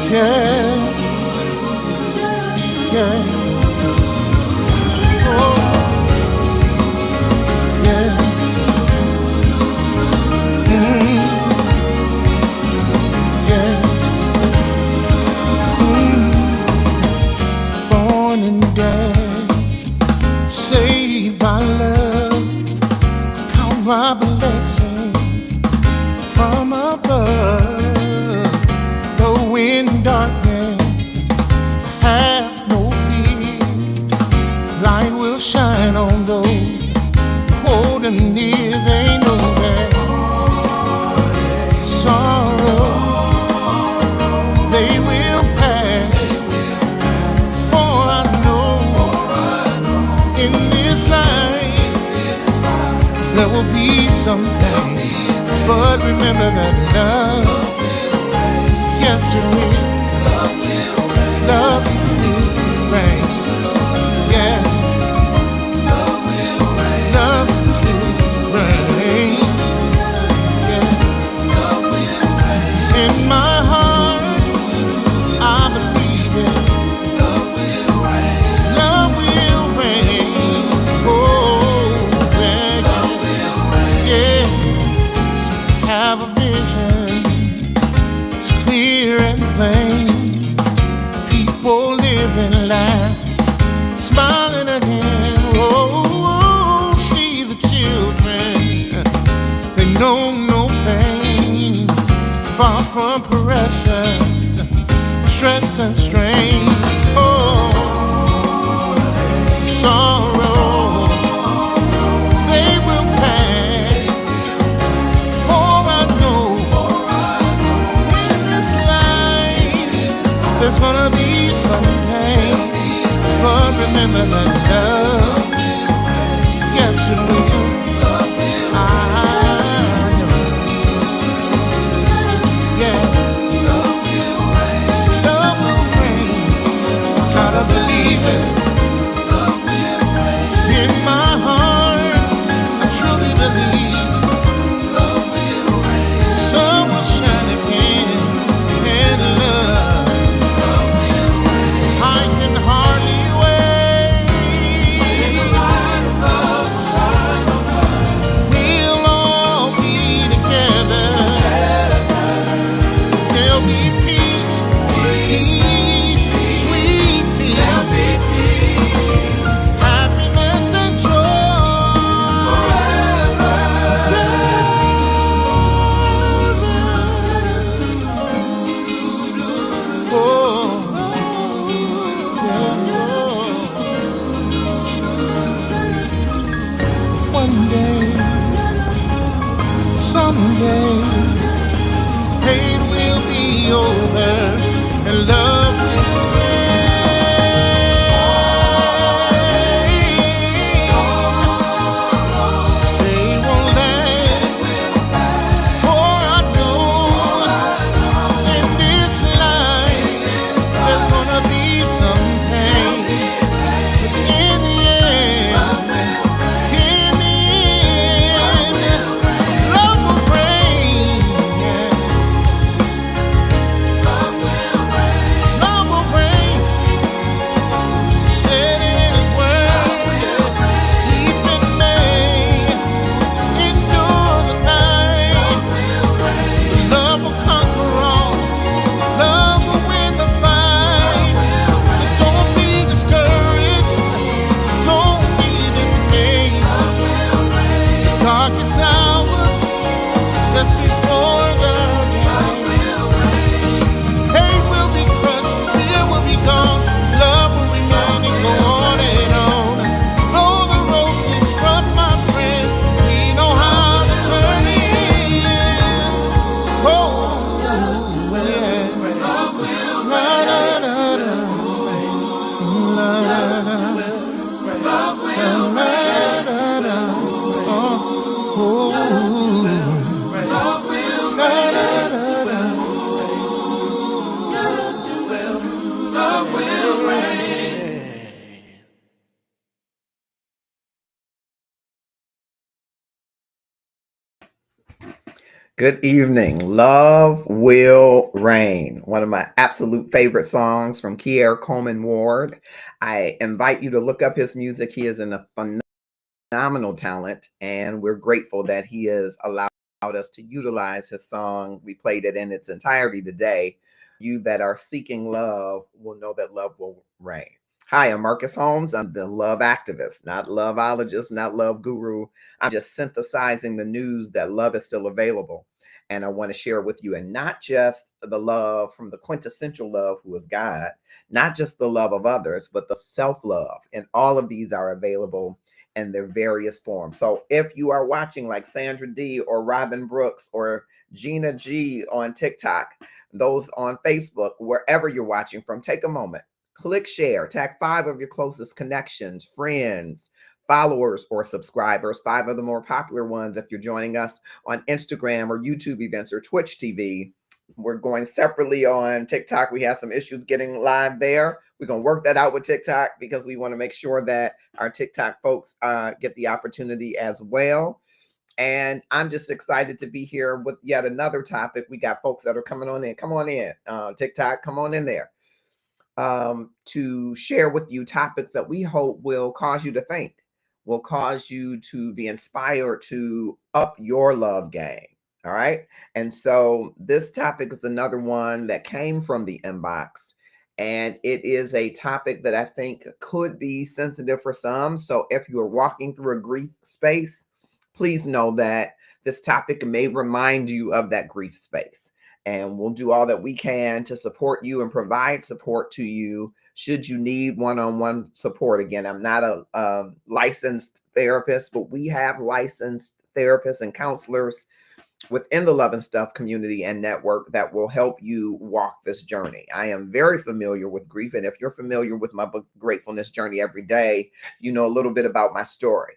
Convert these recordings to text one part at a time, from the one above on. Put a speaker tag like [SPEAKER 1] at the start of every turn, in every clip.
[SPEAKER 1] Yeah, yeah. Oh, yeah. Yeah. Born and dead, saved by love, count my blessings from above. Though in darkness, have no fear. Light will shine on those holding near. They know that sorrow they will pass. For I know in this life there will be something. But remember that love, yes it will. Love will reign. Yeah. Love will reign. Yeah. In my heart, I believe it. Love will reign. Oh, yeah. Yeah. Have a vision, it's clear and plain. People live and laugh, smiling again. Oh, see the children, they know no pain. Far from pressure, stress and strain. Oh, sorrow, they will pass. For I know in this life there's gonna be some pain. But remember that love, yes it will. I know. Yeah. Love will reign. Gotta believe it. In my heart, I truly believe. Sun will shine again, and love, I can hardly wait. We'll all be together. There'll be peace, peace, sweet peace, happiness and joy. Oh, yeah. One day, someday, pain will be over and love will reign. They won't last, for I know in this life there's gonna be some pain. But in the end, love will reign. Yeah.
[SPEAKER 2] Good evening. Love Will Reign, one of my absolute favorite songs from Kier Coleman Ward. I invite you to look up his music. He is a phenomenal talent, and we're grateful that he has allowed us to utilize his song. We played it in its entirety today. You that are seeking love will know that love will reign. Hi, I'm Marcus Holmes. I'm the love activist, not loveologist, not love guru. I'm just synthesizing the news that love is still available. And I want to share with you, and not just the love from the quintessential love who is God, not just the love of others, but the self love. And all of these are available in their various forms. So if you are watching like Sandra D or Robin Brooks or Gina G on TikTok, those on Facebook, wherever you're watching from, take a moment, click share, tag 5 of your closest connections, friends, followers, or subscribers, 5 of the more popular ones if you're joining us on Instagram or YouTube events or Twitch TV. We're going separately on TikTok. We have some issues getting live there. We're going to work that out with TikTok because we want to make sure that our TikTok folks get the opportunity as well. And I'm just excited to be here with yet another topic. We got folks that are coming on in. Come on in. TikTok, come on in there to share with you topics that we hope will cause you to think, will cause you to be inspired to up your love game. All right. And so this topic is another one that came from the inbox. And it is a topic that I think could be sensitive for some. So if you are walking through a grief space, please know that this topic may remind you of that grief space, and we'll do all that we can to support you and provide support to you should you need one-on-one support. Again, I'm not a licensed therapist, but we have licensed therapists and counselors within the Love and Stuff community and network that will help you walk this journey. I am very familiar with grief, and if you're familiar with my book Gratefulness Journey Every Day, you know a little bit about my story.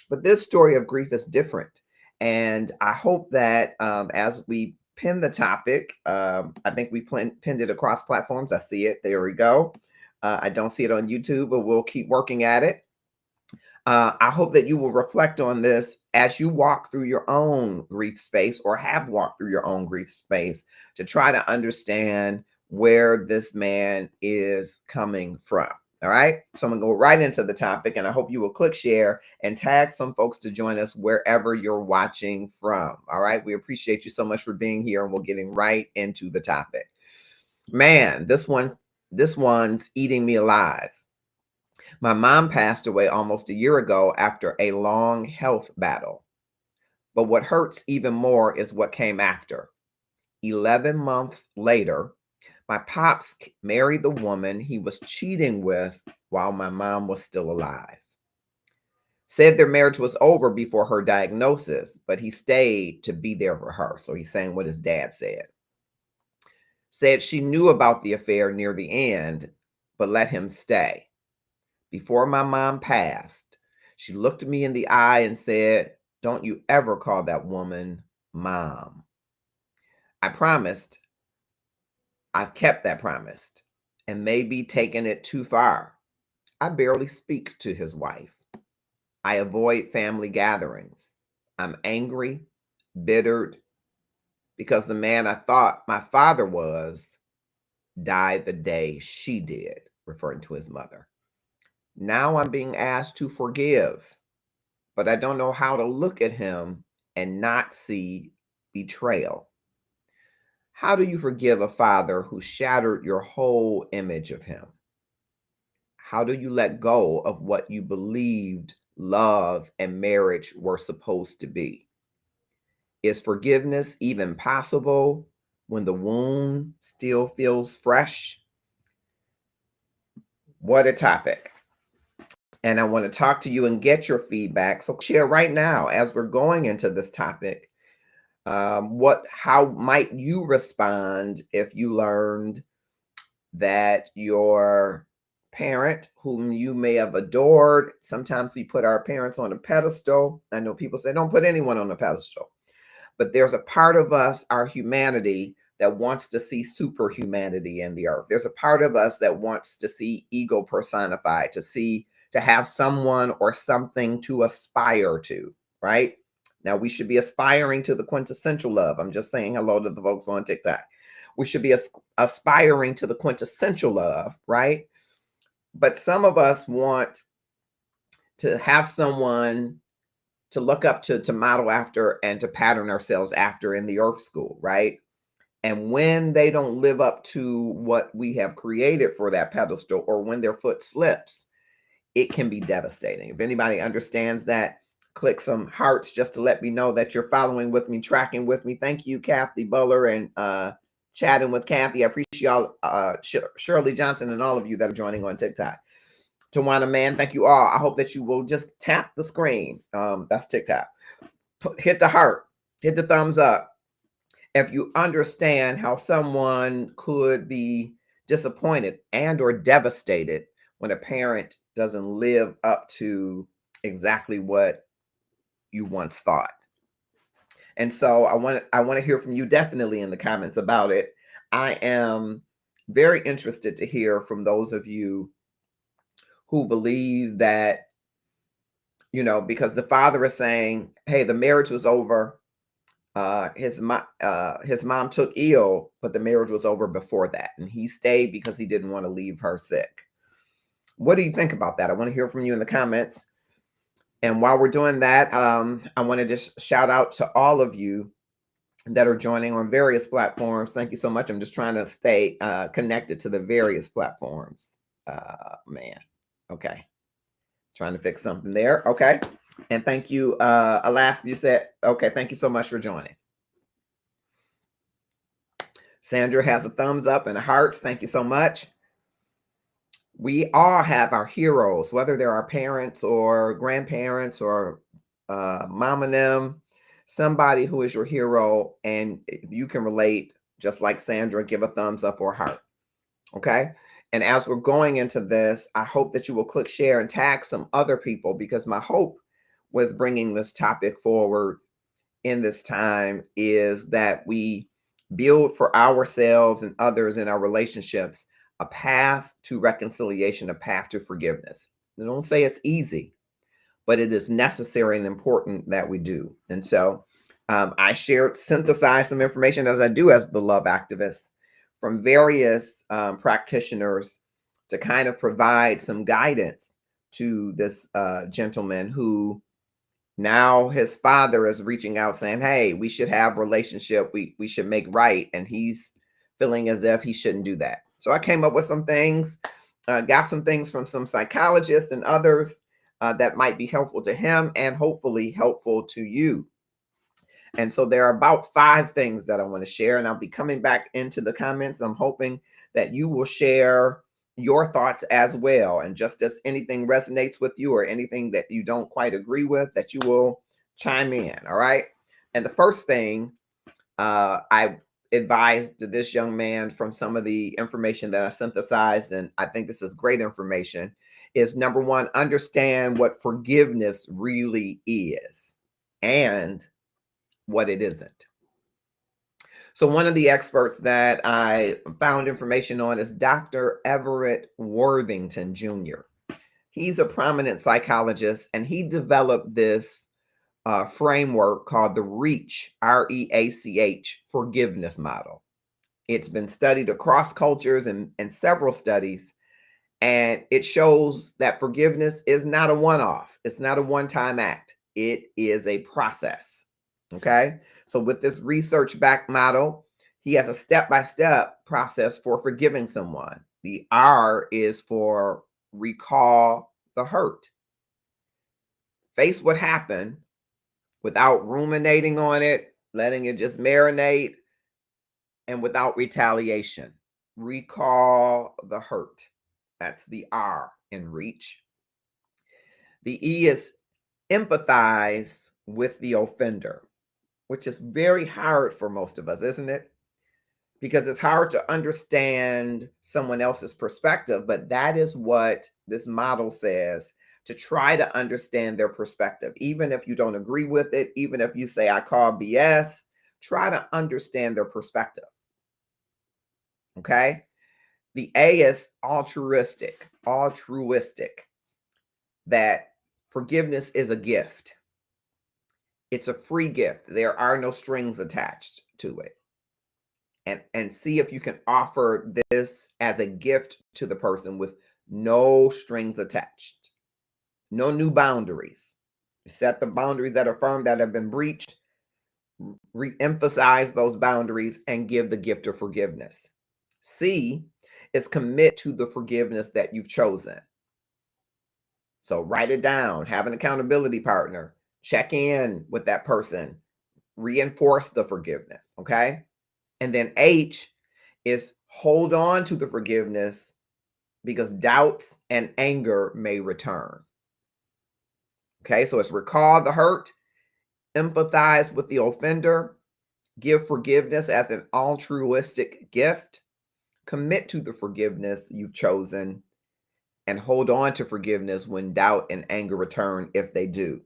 [SPEAKER 2] But this story of grief is different, and I hope that as we pin the topic, I think we pinned it across platforms. I see it. There we go. I don't see it on YouTube, but we'll keep working at it. I hope that you will reflect on this as you walk through your own grief space or have walked through your own grief space to try to understand where this man is coming from. All right. So I'm going to go right into the topic, and I hope you will click share and tag some folks to join us wherever you're watching from. All right. We appreciate you so much for being here, and we're getting right into the topic. Man, this one's eating me alive. My mom passed away almost a year ago after a long health battle. But what hurts even more is what came after. 11 months later, my pops married the woman he was cheating with while my mom was still alive. Said their marriage was over before her diagnosis, but he stayed to be there for her. So he's saying what his dad said. Said she knew about the affair near the end, but let him stay. Before my mom passed, she looked me in the eye and said, "Don't you ever call that woman mom." I promised. I've kept that promise and maybe taken it too far. I barely speak to his wife. I avoid family gatherings. I'm angry, bittered, because the man I thought my father was died the day she did, referring to his mother. Now I'm being asked to forgive, but I don't know how to look at him and not see betrayal. How do you forgive a father who shattered your whole image of him? How do you let go of what you believed love and marriage were supposed to be? Is forgiveness even possible when the wound still feels fresh? What a topic. And I want to talk to you and get your feedback. So share right now as we're going into this topic. How might you respond if you learned that your parent, whom you may have adored, sometimes we put our parents on a pedestal. I know people say don't put anyone on a pedestal, but there's a part of us, our humanity, that wants to see superhumanity in the earth. There's a part of us that wants to see ego personified, to have someone or something to aspire to, right? Now, we should be aspiring to the quintessential love. I'm just saying hello to the folks on TikTok. We should be aspiring to the quintessential love, right? But some of us want to have someone to look up to model after, and to pattern ourselves after in the earth school, right? And when they don't live up to what we have created for that pedestal, or when their foot slips, it can be devastating. If anybody understands that, click some hearts just to let me know that you're following with me, tracking with me. Thank you, Kathy Buller, and chatting with Kathy. I appreciate y'all, Shirley Johnson, and all of you that are joining on TikTok. Tawana Man, thank you all. I hope that you will just tap the screen. That's TikTok. Hit the heart, hit the thumbs up. If you understand how someone could be disappointed and or devastated when a parent doesn't live up to exactly what you once thought. And so I want to hear from you definitely in the comments about it. I am very interested to hear from those of you who believe that, because the father is saying, hey, the marriage was over. His mom took ill, but the marriage was over before that, and he stayed because he didn't want to leave her sick. What do you think about that? I want to hear from you in the comments. And while we're doing that, I want to just shout out to all of you that are joining on various platforms. Thank you so much. I'm just trying to stay connected to the various platforms. Man, okay. Trying to fix something there. Okay. And thank you, Alaska. You said, okay, thank you so much for joining. Sandra has a thumbs up and a hearts. Thank you so much. We all have our heroes, whether they're our parents or grandparents or mom and them, somebody who is your hero. And if you can relate, just like Sandra, give a thumbs up or heart. Okay. And as we're going into this, I hope that you will click share and tag some other people, because my hope with bringing this topic forward in this time is that we build for ourselves and others in our relationships a path to reconciliation, a path to forgiveness. I don't say it's easy, but it is necessary and important that we do. And so I synthesized some information, as I do as the love activist, from various practitioners to kind of provide some guidance to this gentleman who now his father is reaching out saying, hey, we should have relationship. We should make right. And he's feeling as if he shouldn't do that. So I came up with some things, got some things from some psychologists and others that might be helpful to him and hopefully helpful to you. And so there are about 5 things that I want to share, and I'll be coming back into the comments. I'm hoping that you will share your thoughts as well. And just as anything resonates with you or anything that you don't quite agree with, that you will chime in. All right. And the first thing I advised this young man from some of the information that I synthesized, and I think this is great information, is number 1, understand what forgiveness really is and what it isn't. So one of the experts that I found information on is Dr. Everett Worthington Jr. He's a prominent psychologist, and he developed this framework called the REACH, REACH, forgiveness model. It's been studied across cultures and several studies, and it shows that forgiveness is not a one-off. It's not a one-time act. It is a process. Okay. So with this research-backed model, he has a step-by-step process for forgiving someone. The R is for recall the hurt. Face what happened without ruminating on it, letting it just marinate, and without retaliation. Recall the hurt. That's the R in REACH. The E is empathize with the offender, which is very hard for most of us, isn't it? Because it's hard to understand someone else's perspective, but that is what this model says, to try to understand their perspective. Even if you don't agree with it, even if you say, I call BS, try to understand their perspective. Okay? The A is altruistic, that forgiveness is a gift. It's a free gift. There are no strings attached to it. And see if you can offer this as a gift to the person with no strings attached, no new boundaries. Set the boundaries that are firm, that have been breached, re-emphasize those boundaries, and give the gift of forgiveness. C is commit to the forgiveness that you've chosen. So write it down, have an accountability partner, check in with that person, reinforce the forgiveness, okay? And then H is hold on to the forgiveness because doubts and anger may return. Okay, so it's recall the hurt, empathize with the offender, give forgiveness as an altruistic gift, commit to the forgiveness you've chosen, and hold on to forgiveness when doubt and anger return if they do.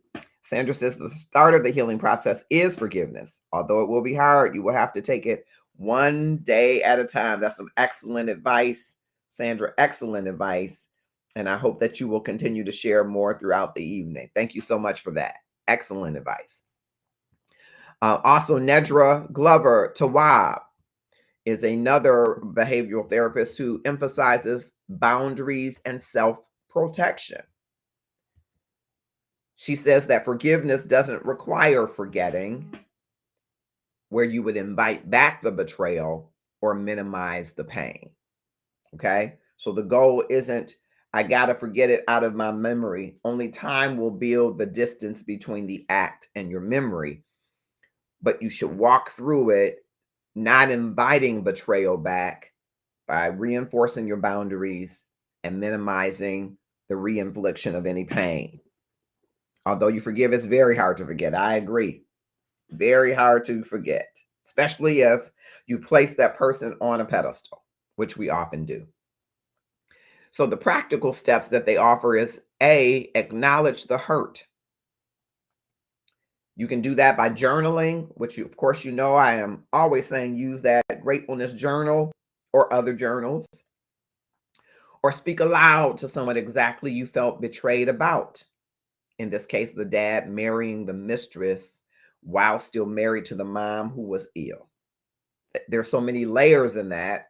[SPEAKER 2] Sandra says the start of the healing process is forgiveness. Although it will be hard, you will have to take it one day at a time. That's some excellent advice, Sandra. Excellent advice. And I hope that you will continue to share more throughout the evening. Thank you so much for that. Excellent advice. Also, Nedra Glover Tawab is another behavioral therapist who emphasizes boundaries and self-protection. She says that forgiveness doesn't require forgetting, where you would invite back the betrayal or minimize the pain. Okay? So the goal isn't, I got to forget it out of my memory. Only time will build the distance between the act and your memory. But you should walk through it, not inviting betrayal back by reinforcing your boundaries and minimizing the reinfliction of any pain. Although you forgive, it's very hard to forget. I agree. Very hard to forget, especially if you place that person on a pedestal, which we often do. So the practical steps that they offer is A, acknowledge the hurt. You can do that by journaling, which of course, you know, I am always saying use that gratefulness journal or other journals, or speak aloud to someone exactly you felt betrayed about. In this case, the dad marrying the mistress while still married to the mom who was ill. There's so many layers in that,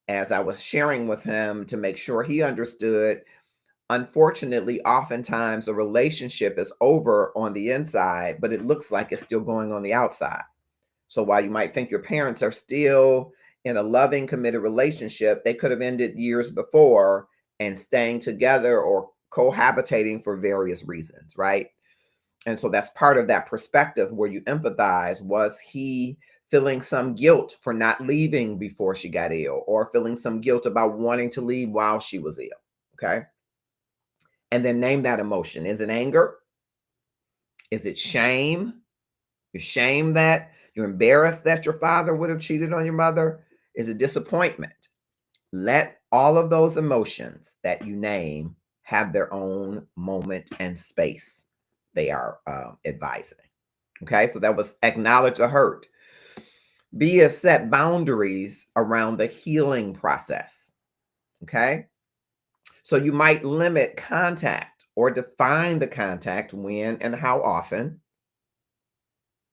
[SPEAKER 2] as I was sharing with him to make sure he understood. Unfortunately, oftentimes a relationship is over on the inside, but it looks like it's still going on the outside. So while you might think your parents are still in a loving, committed relationship, they could have ended years before and staying together or cohabitating for various reasons, right? And so that's part of that perspective where you empathize. Was he feeling some guilt for not leaving before she got ill, or feeling some guilt about wanting to leave while she was ill? Okay. And then name that emotion. Is it anger? Is it shame? You're ashamed that you're embarrassed that your father would have cheated on your mother? Is it disappointment? Let all of those emotions that you name have their own moment and space they are advising. Okay, so that was acknowledge the hurt. B is set boundaries around the healing process. Okay, so you might limit contact or define the contact when and how often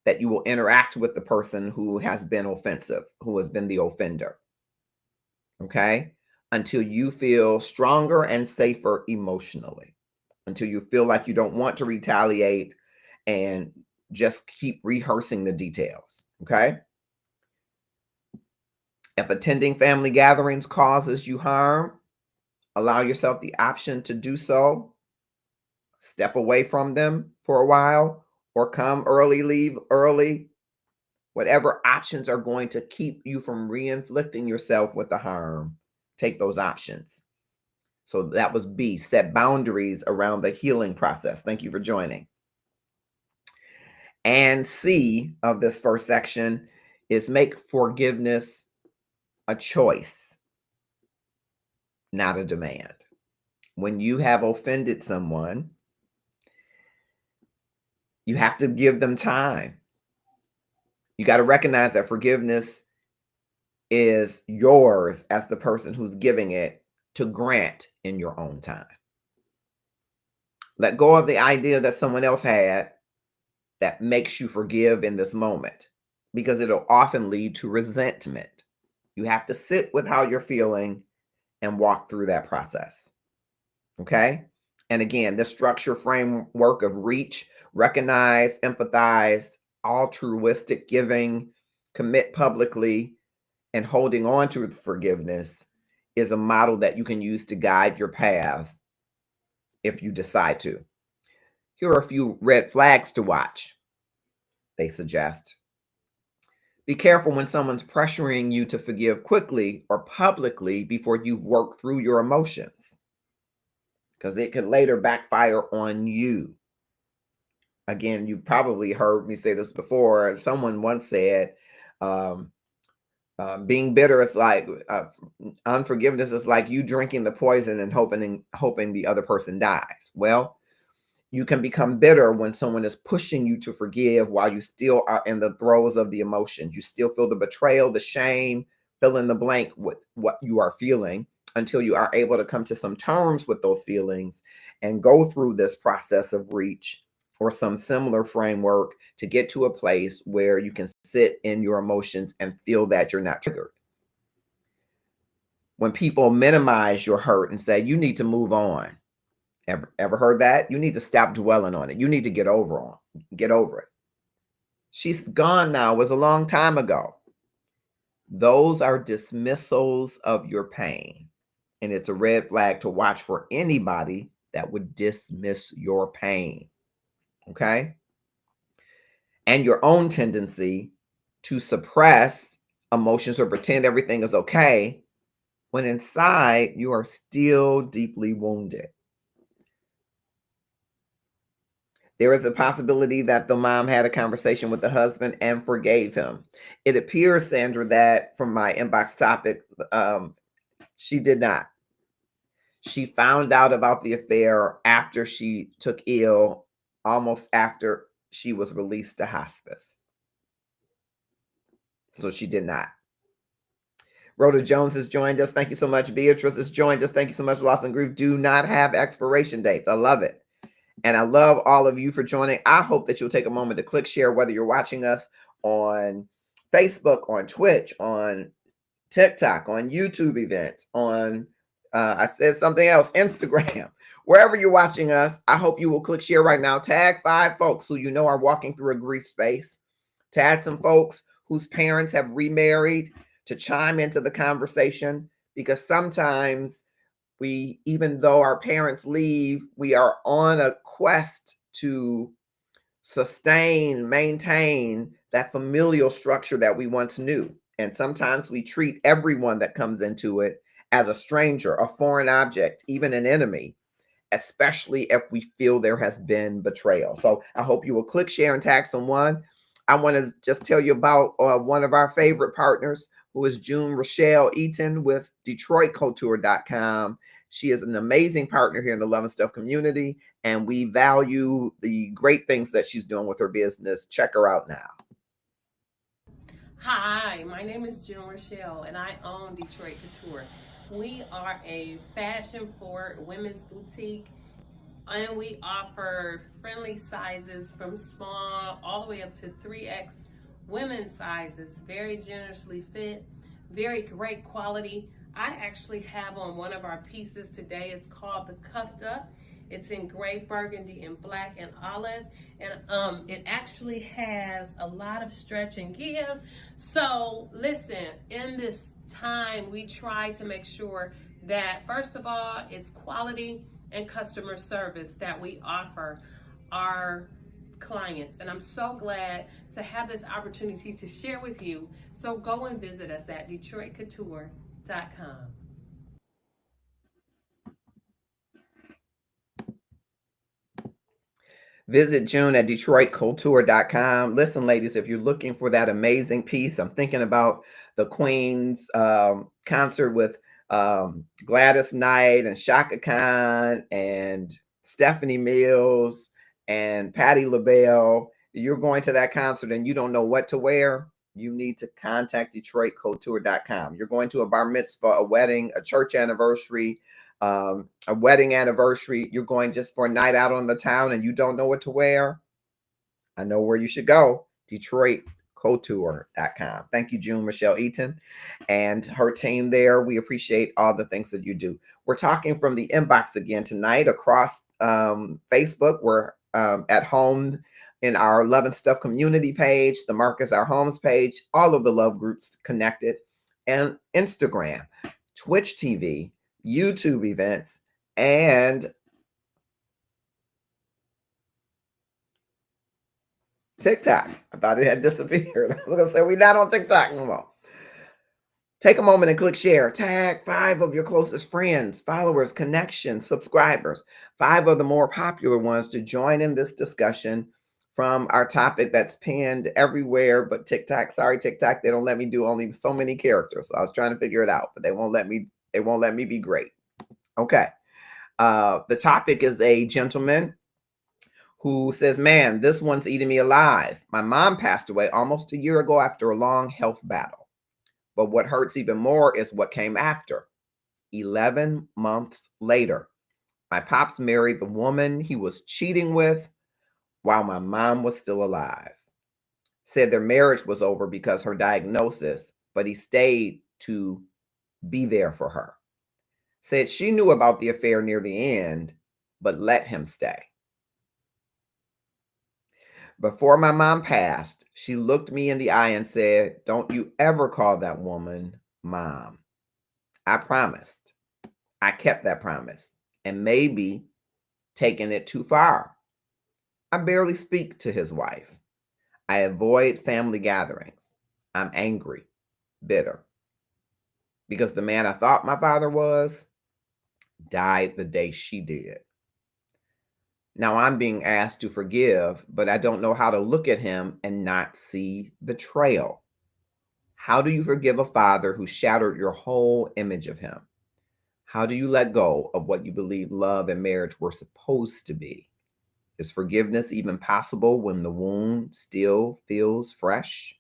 [SPEAKER 2] that you will interact with the person who has been offensive, who has been the offender. Okay, until you feel stronger and safer emotionally, until you feel like you don't want to retaliate and just keep rehearsing the details. Okay. If attending family gatherings causes you harm, allow yourself the option to do so. Step away from them for a while, or come early, leave early. Whatever options are going to keep you from re-inflicting yourself with the harm, take those options. So that was B, set boundaries around the healing process. Thank you for joining. And C of this first section is make forgiveness a choice, not a demand. When you have offended someone, you have to give them time. You got to recognize that forgiveness is yours as the person who's giving it to grant in your own time. Let go of the idea that someone else had that makes you forgive in this moment, because it'll often lead to resentment. You have to sit with how you're feeling and walk through that process. Okay. And again, this structure framework of reach, recognize, empathize, altruistic giving, commit publicly, and holding on to forgiveness is a model that you can use to guide your path if you decide to. Here are a few red flags to watch, they suggest. Be careful when someone's pressuring you to forgive quickly or publicly before you've worked through your emotions, because it could later backfire on you. Again, you've probably heard me say this before. Someone once said, um, being bitter is like unforgiveness is like you drinking the poison and hoping the other person dies. Well, you can become bitter when someone is pushing you to forgive while you still are in the throes of the emotions. You still feel the betrayal, the shame, fill in the blank with what you are feeling, until you are able to come to some terms with those feelings and go through this process of reach or some similar framework to get to a place where you can sit in your emotions and feel that you're not triggered. When people minimize your hurt and say you need to move on, ever heard that? You need to stop dwelling on it. You need to get over it. She's gone now. It was a long time ago. Those are dismissals of your pain. And it's a red flag to watch for anybody that would dismiss your pain. Okay? And your own tendency to suppress emotions or pretend everything is okay when inside you are still deeply wounded. There is a possibility that the mom had a conversation with the husband and forgave him. It appears, Sandra, that from my inbox topic, she did not. She found out about the affair after she took ill, almost after she was released to hospice. So she did not. Rhoda Jones has joined us. Thank you so much. Beatrice has joined us. Thank you so much. Lost and Grief do not have expiration dates. I love it. And I love all of you for joining. I hope that you'll take a moment to click share, whether you're watching us on Facebook, on Twitch, on TikTok, on YouTube events, on, I said something else, Instagram. Wherever you're watching us, I hope you will click share right now. Tag 5 folks who you know are walking through a grief space. Tag some folks whose parents have remarried to chime into the conversation, because sometimes we, even though our parents leave, we are on a quest to sustain, maintain that familial structure that we once knew. And sometimes we treat everyone that comes into it as a stranger, a foreign object, even an enemy, especially if we feel there has been betrayal. So I hope you will click share and tag someone. I want to just tell you about one of our favorite partners, who is June Rochelle Eaton with DetroitCouture.com. She is an amazing partner here in the Love and Stuff community, and we value the great things that she's doing with her business. Check her out now.
[SPEAKER 3] Hi, my name is June Rochelle, and I own Detroit Couture. We are a fashion forward women's boutique, and we offer friendly sizes from small all the way up to 3X women's sizes, very generously fit, very great quality. I actually have on one of our pieces today. It's called the Cuffed Up. It's in gray, burgundy, and black and olive, and it actually has a lot of stretch and give. So listen, in this time, we try to make sure that first of all, it's quality and customer service that we offer our clients. And I'm so glad to have this opportunity to share with you. So go and visit us at DetroitCouture.com.
[SPEAKER 2] Visit June at DetroitCouture.com. Listen, ladies, if you're looking for that amazing piece, I'm thinking about the Queen's concert with Gladys Knight and Shaka Khan and Stephanie Mills and Patti LaBelle. You're going to that concert and you don't know what to wear, you need to contact DetroitCouture.com. You're going to a bar mitzvah, a wedding, a church anniversary, a wedding anniversary, you're going just for a night out on the town and you don't know what to wear, I know where you should go. DetroitCouture.com. Thank you, June Michelle Eaton and her team there. We appreciate all the things that you do. We're talking from the inbox again tonight across Facebook. We're at home in our Love and Stuff community page, the Marcus Our Homes page, all of the love groups connected, and Instagram, Twitch TV, YouTube events, and TikTok. I thought it had disappeared. I was going to say, we're not on TikTok no more. Take a moment and click share. Tag 5 of your closest friends, followers, connections, subscribers, 5 of the more popular ones to join in this discussion from our topic that's pinned everywhere but TikTok. Sorry, TikTok, they don't let me do only so many characters. So I was trying to figure it out, but they won't let me be great. Okay. The topic is a gentleman who says, man, this one's eating me alive. My mom passed away almost a year ago after a long health battle. But what hurts even more is what came after. 11 months later, my pops married the woman he was cheating with while my mom was still alive. Said their marriage was over because her diagnosis, but he stayed to be there for her. Said she knew about the affair near the end, but let him stay. Before my mom passed, she looked me in the eye and said, "Don't you ever call that woman mom." I promised. I kept that promise and maybe taken it too far. I barely speak to his wife. I avoid family gatherings. I'm angry, bitter, because the man I thought my father was died the day she did. Now I'm being asked to forgive, but I don't know how to look at him and not see betrayal. How do you forgive a father who shattered your whole image of him? How do you let go of what you believe love and marriage were supposed to be? Is forgiveness even possible when the wound still feels fresh?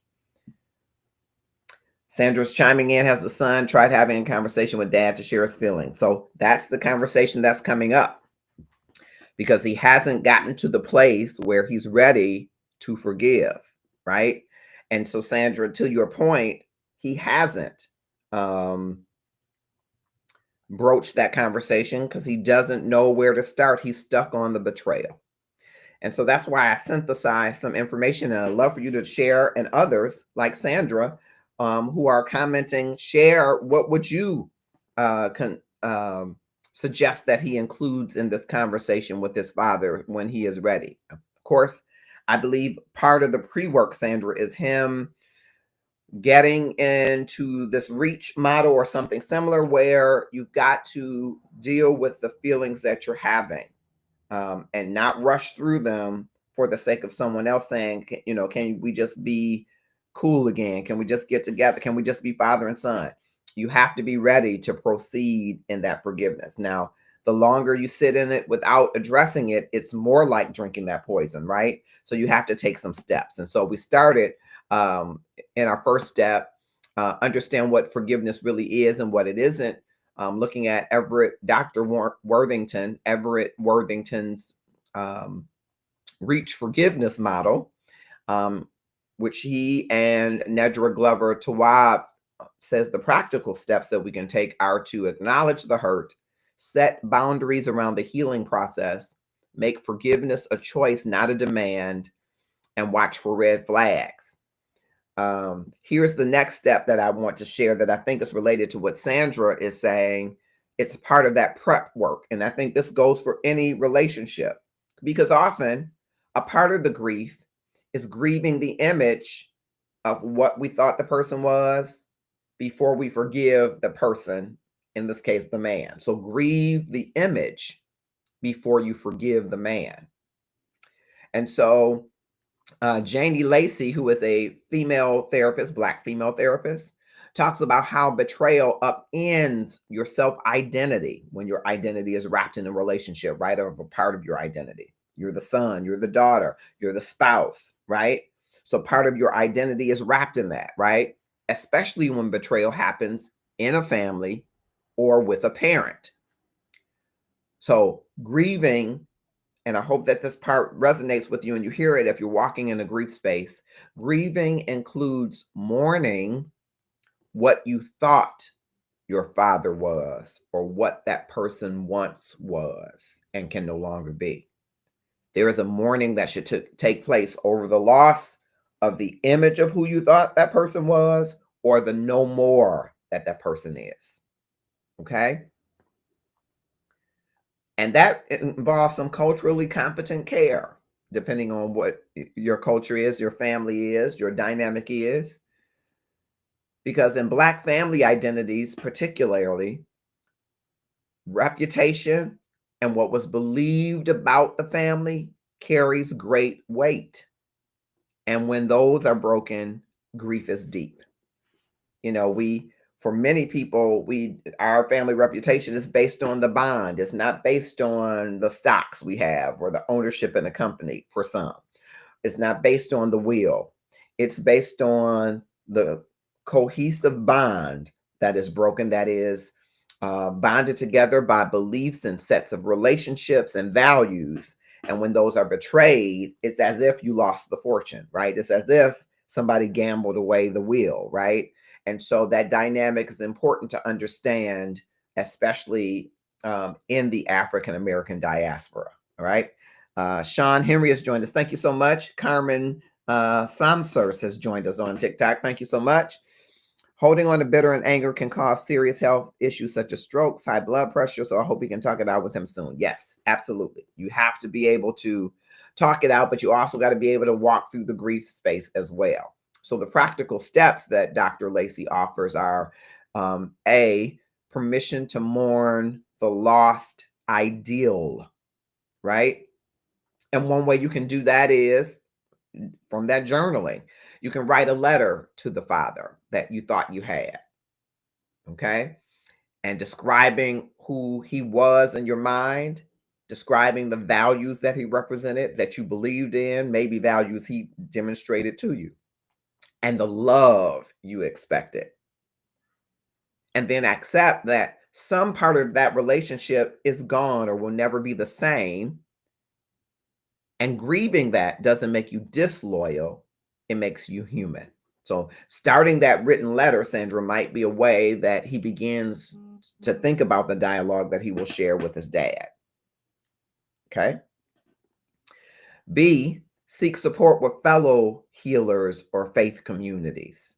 [SPEAKER 2] Sandra's chiming in. Has the son tried having a conversation with dad to share his feelings? So that's the conversation that's coming up, because he hasn't gotten to the place where he's ready to forgive, right? And so, Sandra, to your point, he hasn't broached that conversation because he doesn't know where to start. He's stuck on the betrayal. And so that's why I synthesized some information, and I'd love for you to share, and others like Sandra who are commenting, share what would you suggest that he includes in this conversation with his father when he is ready. Of course, I believe part of the pre-work, Sandra, is him getting into this reach model or something similar where you've got to deal with the feelings that you're having and not rush through them for the sake of someone else saying, can we just be cool again? Can we just get together? Can we just be father and son? You have to be ready to proceed in that forgiveness. Now, the longer you sit in it without addressing it, it's more like drinking that poison, right? So you have to take some steps. And so we started in our first step, understand what forgiveness really is and what it isn't. Looking at Dr. Everett Worthington's Reach Forgiveness model, which he and Nedra Glover Tawwab says the practical steps that we can take are to acknowledge the hurt, set boundaries around the healing process, make forgiveness a choice, not a demand, and watch for red flags. Here's the next step that I want to share that I think is related to what Sandra is saying. It's part of that prep work. And I think this goes for any relationship, because often a part of the grief is grieving the image of what we thought the person was before we forgive the person, in this case, the man. So grieve the image before you forgive the man. And so Janie Lacey, who is a female therapist, Black female therapist, talks about how betrayal upends your self-identity when your identity is wrapped in a relationship, right? Or a part of your identity. You're the son, you're the daughter, you're the spouse, right? So part of your identity is wrapped in that, right? Especially when betrayal happens in a family or with a parent. So grieving and I hope that this part resonates with you and you hear it if you're walking in a grief space. Grieving includes mourning what you thought your father was or what that person once was and can no longer be. There is a mourning that should take place over the loss of the image of who you thought that person was or the no more that that person is. Okay? And that involves some culturally competent care, depending on what your culture is, your family is, your dynamic is. Because in Black family identities, particularly, reputation and what was believed about the family carries great weight. And when those are broken, grief is deep. You know, for many people, our family reputation is based on the bond. It's not based on the stocks we have or the ownership in the company for some. It's not based on the will. It's based on the cohesive bond that is broken, that is bonded together by beliefs and sets of relationships and values. And when those are betrayed, it's as if you lost the fortune, right? It's as if somebody gambled away the wheel, right? And so that dynamic is important to understand, especially in the African American diaspora, all right? Sean Henry has joined us. Thank you so much. Carmen Samsers has joined us on TikTok. Thank you so much. Holding on to bitter and anger can cause serious health issues such as strokes, high blood pressure. So I hope we can talk it out with him soon. Yes, absolutely. You have to be able to talk it out, but you also got to be able to walk through the grief space as well. So the practical steps that Dr. Lacey offers are A, permission to mourn the lost ideal, right? And one way you can do that is from that journaling. You can write a letter to the father that you thought you had, okay? And describing who he was in your mind, describing the values that he represented, that you believed in, maybe values he demonstrated to you, and the love you expected. And then accept that some part of that relationship is gone or will never be the same. And grieving that doesn't make you disloyal, it makes you human. So starting that written letter, Sandra, might be a way that he begins to think about the dialogue that he will share with his dad. Okay. B, seek support with fellow healers or faith communities.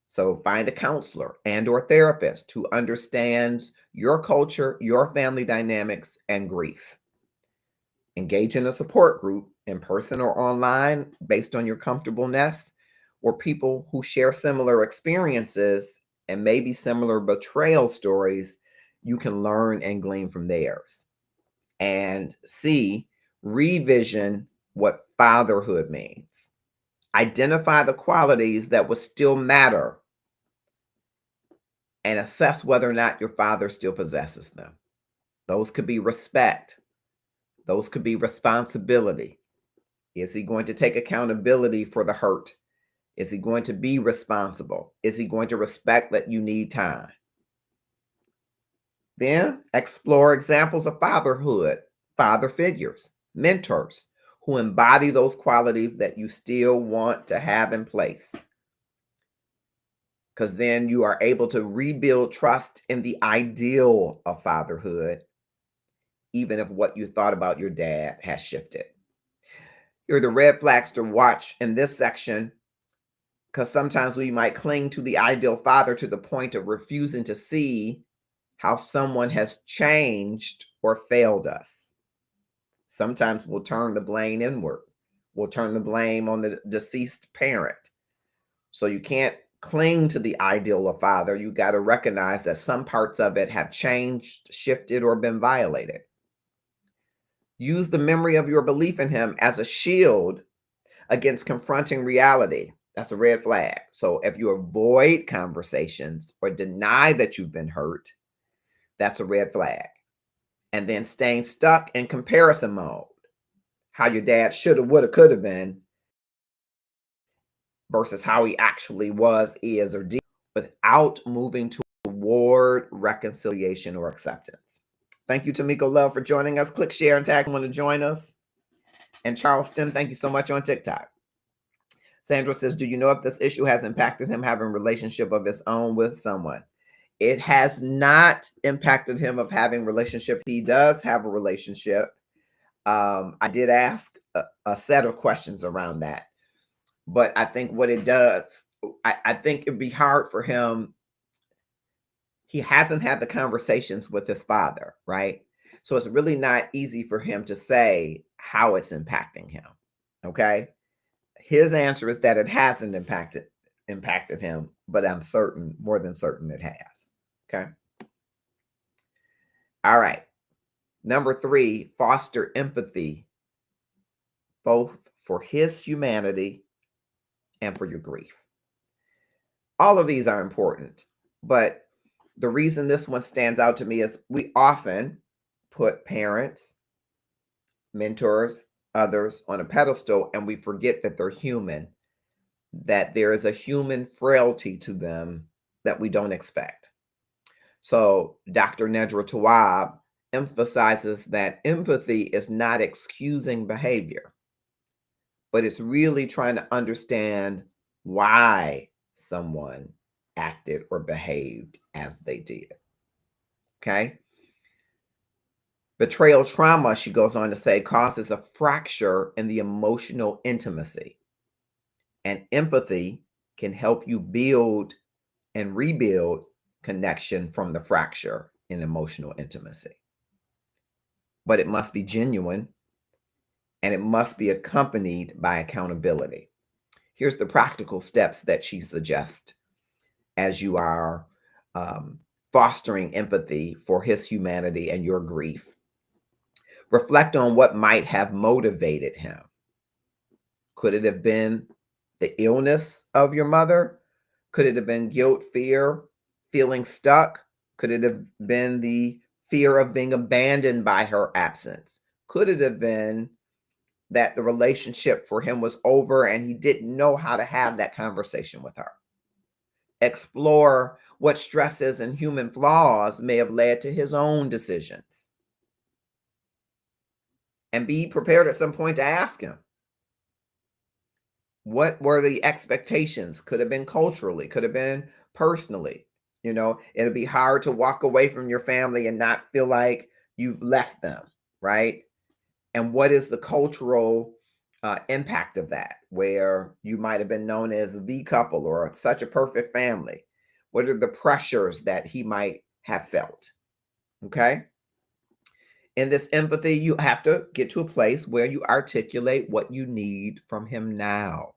[SPEAKER 2] So find a counselor and or therapist who understands your culture, your family dynamics, and grief. Engage in a support group in person or online based on your comfortableness, or people who share similar experiences and maybe similar betrayal stories. You can learn and glean from theirs. And C, revision what fatherhood means. Identify the qualities that would still matter and assess whether or not your father still possesses them. Those could be respect. Those could be responsibility. Is he going to take accountability for the hurt? Is he going to be responsible? Is he going to respect that you need time? Then explore examples of fatherhood, father figures, mentors who embody those qualities that you still want to have in place. Because then you are able to rebuild trust in the ideal of fatherhood, even if what you thought about your dad has shifted. Here are the red flags to watch in this section, because sometimes we might cling to the ideal father to the point of refusing to see how someone has changed or failed us. Sometimes we'll turn the blame inward. We'll turn the blame on the deceased parent. So you can't cling to the ideal of father. You got to recognize that some parts of it have changed, shifted, or been violated. Use the memory of your belief in him as a shield against confronting reality. That's a red flag. So if you avoid conversations or deny that you've been hurt, that's a red flag. And then staying stuck in comparison mode, how your dad should have, would have, could have been versus how he actually was, is, or did, without moving toward reconciliation or acceptance. Thank you, Tamiko Love, for joining us. Click share and tag someone to join us. And Charleston, thank you so much on TikTok. Sandra says, do you know if this issue has impacted him having a relationship of his own with someone? It has not impacted him of having relationship. He does have a relationship. I did ask a set of questions around that. But I think what it does, I think it'd be hard for him. He hasn't had the conversations with his father, right? So it's really not easy for him to say how it's impacting him. Okay. His answer is that it hasn't impacted him, but I'm certain, more than certain it has. Okay. All right. Number 3, foster empathy, both for his humanity and for your grief. All of these are important, but the reason this one stands out to me is we often put parents, mentors, others on a pedestal, and we forget that they're human, that there is a human frailty to them that we don't expect. So Dr. Nedra Tawwab emphasizes that empathy is not excusing behavior, but it's really trying to understand why someone acted or behaved as they did. Okay. Betrayal trauma, she goes on to say, causes a fracture in the emotional intimacy. And empathy can help you build and rebuild connection from the fracture in emotional intimacy. But it must be genuine and it must be accompanied by accountability. Here's the practical steps that she suggests as you are fostering empathy for his humanity and your grief. Reflect on what might have motivated him. Could it have been the illness of your mother? Could it have been guilt, fear, feeling stuck? Could it have been the fear of being abandoned by her absence? Could it have been that the relationship for him was over and he didn't know how to have that conversation with her? Explore what stresses and human flaws may have led to his own decisions. And be prepared at some point to ask him, what were the expectations? Could have been culturally, could have been personally. You know, it'll be hard to walk away from your family and not feel like you've left them, right? And what is the cultural impact of that, where you might have been known as the couple or such a perfect family? What are the pressures that he might have felt? Okay. In this empathy, you have to get to a place where you articulate what you need from him now.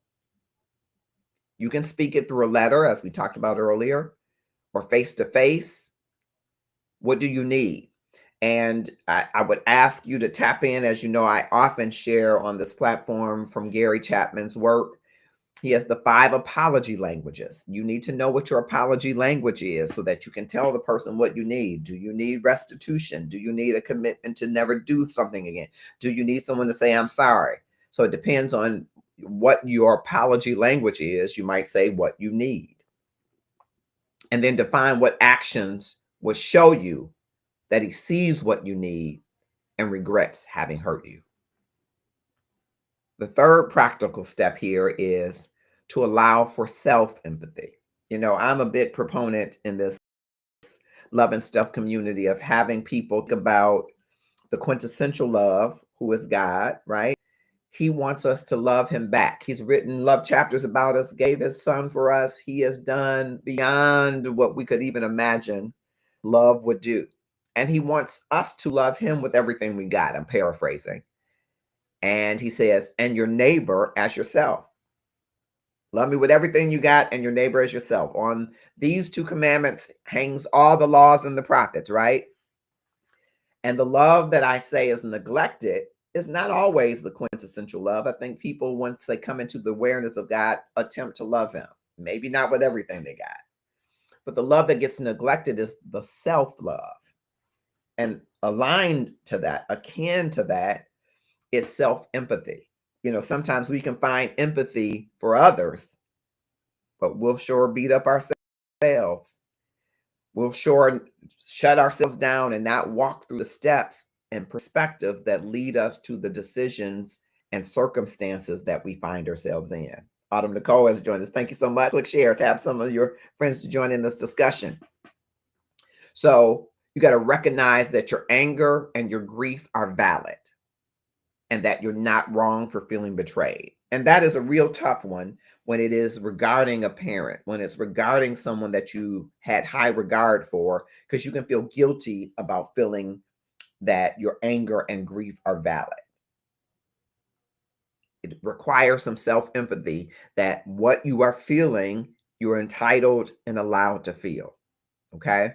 [SPEAKER 2] You can speak it through a letter, as we talked about earlier, or face to face. What do you need? And I would ask you to tap in. As you know, I often share on this platform from Gary Chapman's work. He has the 5 apology languages. You need to know what your apology language is so that you can tell the person what you need. Do you need restitution? Do you need a commitment to never do something again? Do you need someone to say, I'm sorry? So it depends on what your apology language is. You might say what you need. And then define what actions will show you that he sees what you need and regrets having hurt you. The third practical step here is to allow for self-empathy. You know, I'm a big proponent in this love and stuff community of having people think about the quintessential love, who is God, right? He wants us to love him back. He's written love chapters about us, gave his son for us. He has done beyond what we could even imagine love would do. And he wants us to love him with everything we got. I'm paraphrasing. And he says, and your neighbor as yourself. Love me with everything you got and your neighbor as yourself. On these 2 commandments hangs all the laws and the prophets, right? And the love that I say is neglected is not always the quintessential love. I think people, once they come into the awareness of God, attempt to love him. Maybe not with everything they got. But the love that gets neglected is the self-love. And aligned to that, akin to that, is self-empathy. You know, sometimes we can find empathy for others, but we'll sure beat up ourselves. We'll sure shut ourselves down and not walk through the steps and perspectives that lead us to the decisions and circumstances that we find ourselves in. Autumn Nicole has joined us. Thank you so much. Click share, tap some of your friends to join in this discussion. So you got to recognize that your anger and your grief are valid and that you're not wrong for feeling betrayed. And that is a real tough one when it is regarding a parent, when it's regarding someone that you had high regard for, because you can feel guilty about feeling that your anger and grief are valid. It requires some self-empathy that what you are feeling, you're entitled and allowed to feel. Okay.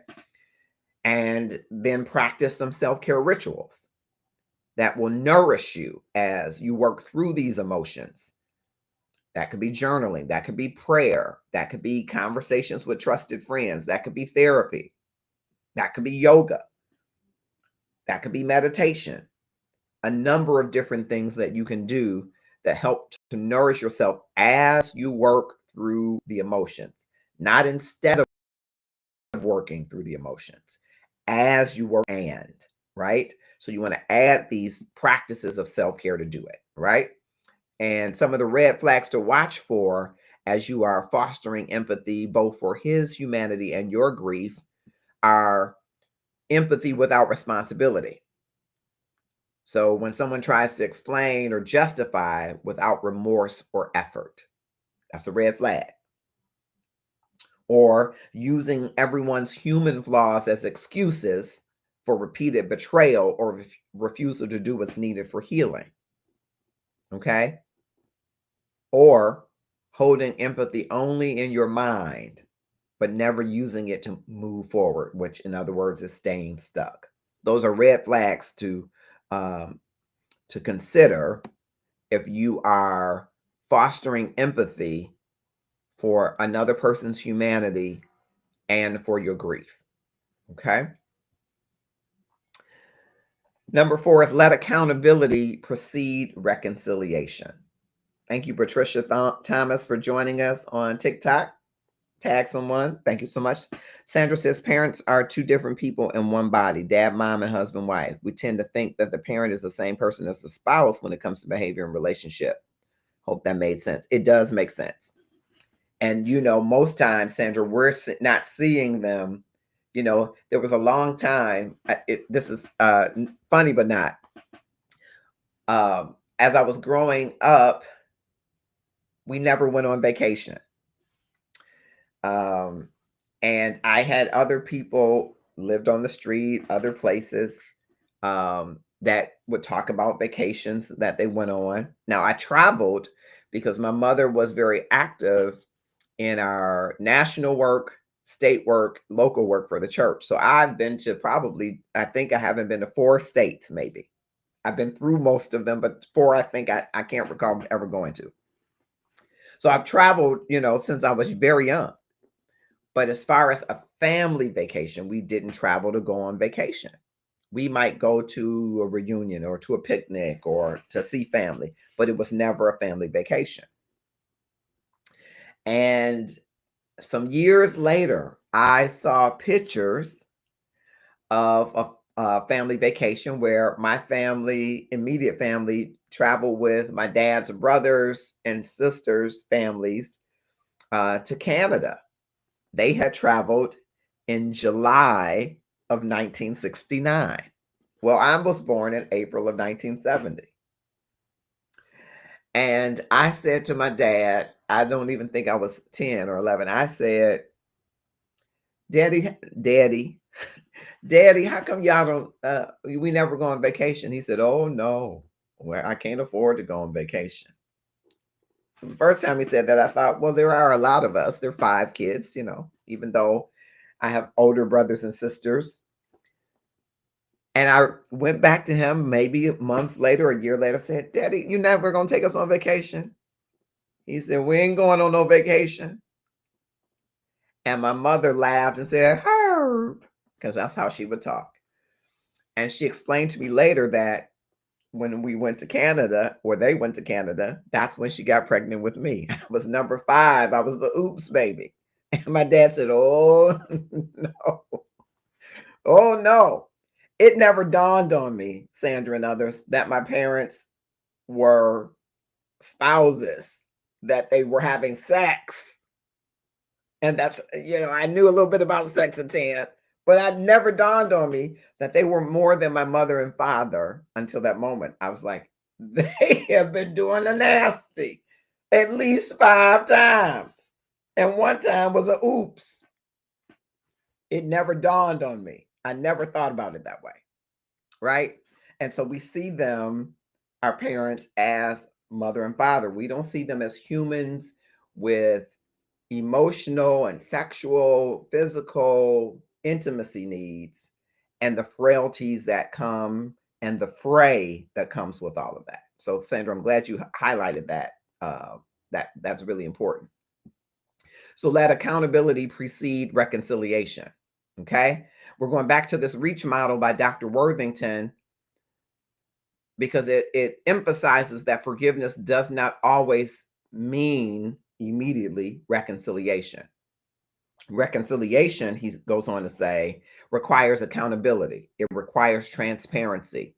[SPEAKER 2] And then practice some self-care rituals that will nourish you as you work through these emotions. That could be journaling, that could be prayer, that could be conversations with trusted friends, that could be therapy, that could be yoga, that could be meditation. A number of different things that you can do that help to nourish yourself as you work through the emotions, not instead of working through the emotions, as you work right? So you want to add these practices of self-care to do it, right? And some of the red flags to watch for as you are fostering empathy, both for his humanity and your grief, are empathy without responsibility. So when someone tries to explain or justify without remorse or effort, that's a red flag. Or using everyone's human flaws as excuses for repeated betrayal or refusal to do what's needed for healing. Okay? Or holding empathy only in your mind, but never using it to move forward, which in other words is staying stuck. Those are red flags to consider if you are fostering empathy for another person's humanity and for your grief. Okay. Number 4 is let accountability precede reconciliation. Thank you, Patricia Thomas, for joining us on TikTok. Tag someone. Thank you so much. Sandra says parents are two different people in one body, dad, mom, and husband, wife. We tend to think that the parent is the same person as the spouse when it comes to behavior and relationship. Hope that made sense. It does make sense. And, most times, Sandra, we're not seeing them. There was a long time. This is funny, but not. As I was growing up, we never went on vacation. And I had other people lived on the street, other places that would talk about vacations that they went on. Now, I traveled because my mother was very active in our national work, state work, local work for the church. So I've been to I think I haven't been to 4 states, maybe. I've been through most of them, but 4, I think I can't recall ever going to. So I've traveled, since I was very young. But as far as a family vacation, we didn't travel to go on vacation. We might go to a reunion or to a picnic or to see family, but it was never a family vacation. And some years later, I saw pictures of a family vacation where my family, immediate family, traveled with my dad's brothers and sisters' families to Canada. They had traveled in July of 1969. Well, I was born in April of 1970. And I said to my dad, I don't even think I was 10 or 11. I said, Daddy, how come y'all don't, we never go on vacation? He said, oh no, well, I can't afford to go on vacation. So the first time he said that, I thought, well, there are a lot of us. There are 5 kids, even though I have older brothers and sisters. And I went back to him maybe months later, a year later, said, Daddy, you never going to take us on vacation? He said, we ain't going on no vacation. And my mother laughed and said, Herb, because that's how she would talk. And she explained to me later that when we went to Canada, or they went to Canada, that's when she got pregnant with me. I was number 5. I was the oops baby. And my dad said, oh, no. Oh, no. It never dawned on me, Sandra and others, that my parents were spouses, that they were having sex. And that's, I knew a little bit about sex at 10, but it never dawned on me that they were more than my mother and father until that moment. I was like, they have been doing the nasty at least 5 times. And one time was a oops. It never dawned on me. I never thought about it that way. Right? And so we see them, our parents, as mother and father. We don't see them as humans with emotional and sexual, physical intimacy needs and the frailties that come and the fray that comes with all of that. So, Sandra, I'm glad you highlighted that. That's really important. So let accountability precede reconciliation. Okay. We're going back to this reach model by Dr. Worthington because it emphasizes that forgiveness does not always mean immediately reconciliation. Reconciliation, he goes on to say, requires accountability. It requires transparency,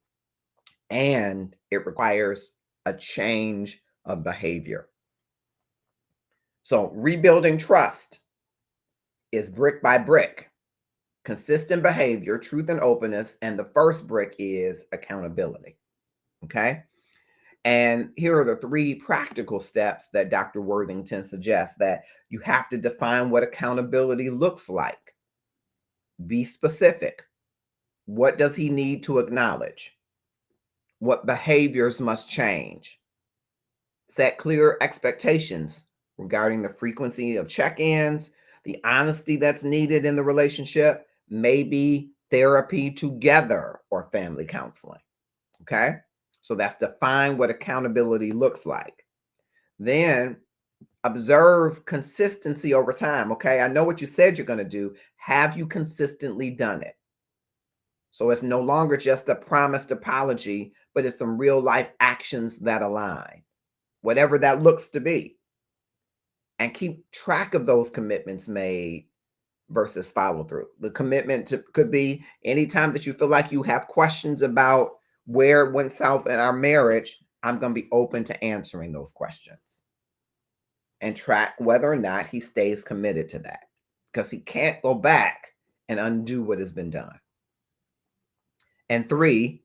[SPEAKER 2] and it requires a change of behavior. So rebuilding trust is brick by brick, consistent behavior, truth and openness, and the first brick is accountability. Okay. And here are the 3 practical steps that Dr. Worthington suggests: that you have to define what accountability looks like. Be specific. What does he need to acknowledge? What behaviors must change? Set clear expectations regarding the frequency of check-ins, the honesty that's needed in the relationship, maybe therapy together or family counseling. Okay? So that's define what accountability looks like. Then observe consistency over time. Okay, I know what you said you're going to do. Have you consistently done it? So it's no longer just a promised apology, but it's some real life actions that align, whatever that looks to be. And keep track of those commitments made versus follow through. The commitment could be anytime that you feel like you have questions about where it went south in our marriage, I'm going to be open to answering those questions. And track whether or not he stays committed to that, because he can't go back and undo what has been done. And 3,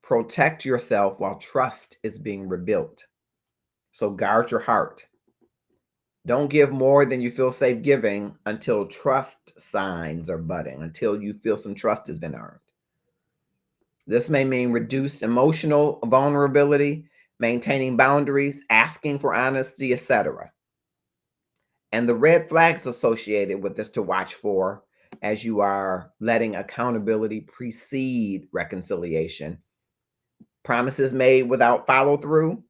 [SPEAKER 2] protect yourself while trust is being rebuilt. So guard your heart. Don't give more than you feel safe giving until trust signs are budding, until you feel some trust has been earned. This may mean reduced emotional vulnerability, maintaining boundaries, asking for honesty, etc. And the red flags associated with this to watch for as you are letting accountability precede reconciliation: promises made without follow through,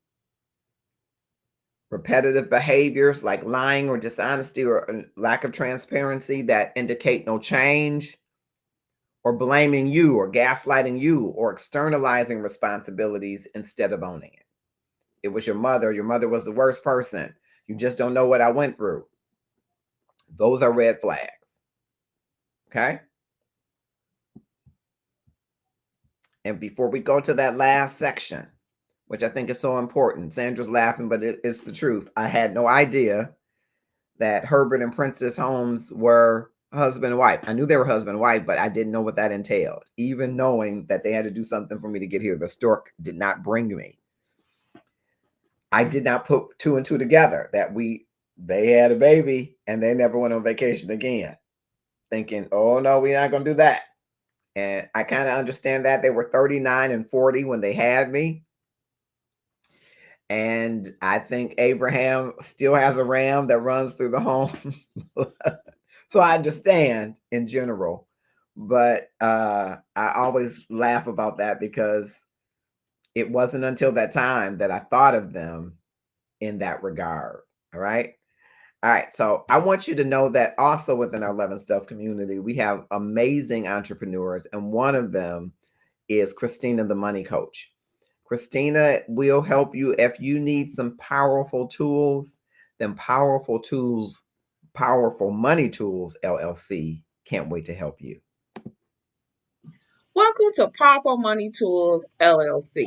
[SPEAKER 2] repetitive behaviors like lying or dishonesty or lack of transparency that indicate no change, or blaming you or gaslighting you or externalizing responsibilities instead of owning it. It was your mother was the worst person. You just don't know what I went through. Those are red flags. Okay? And before we go to that last section, which I think is so important, Sandra's laughing, but it's the truth. I had no idea that Herbert and Princess Holmes were husband and wife. I knew they were husband and wife, but I didn't know what that entailed. Even knowing that they had to do something for me to get here, the stork did not bring me. I did not put 2 and 2 together that they had a baby and they never went on vacation again, thinking, oh no, we're not going to do that. And I kind of understand that. They were 39 and 40 when they had me. And I think Abraham still has a ram that runs through the homes. So I understand in general. But I always laugh about that because it wasn't until that time that I thought of them in that regard. All right. All right. So I want you to know that also within our 11 Stuff community, we have amazing entrepreneurs. And one of them is Christina, the money coach. Christina will help you if you need some powerful tools. Then Powerful Tools, Powerful Money Tools, LLC can't wait to help you.
[SPEAKER 4] Welcome to Powerful Money Tools, LLC.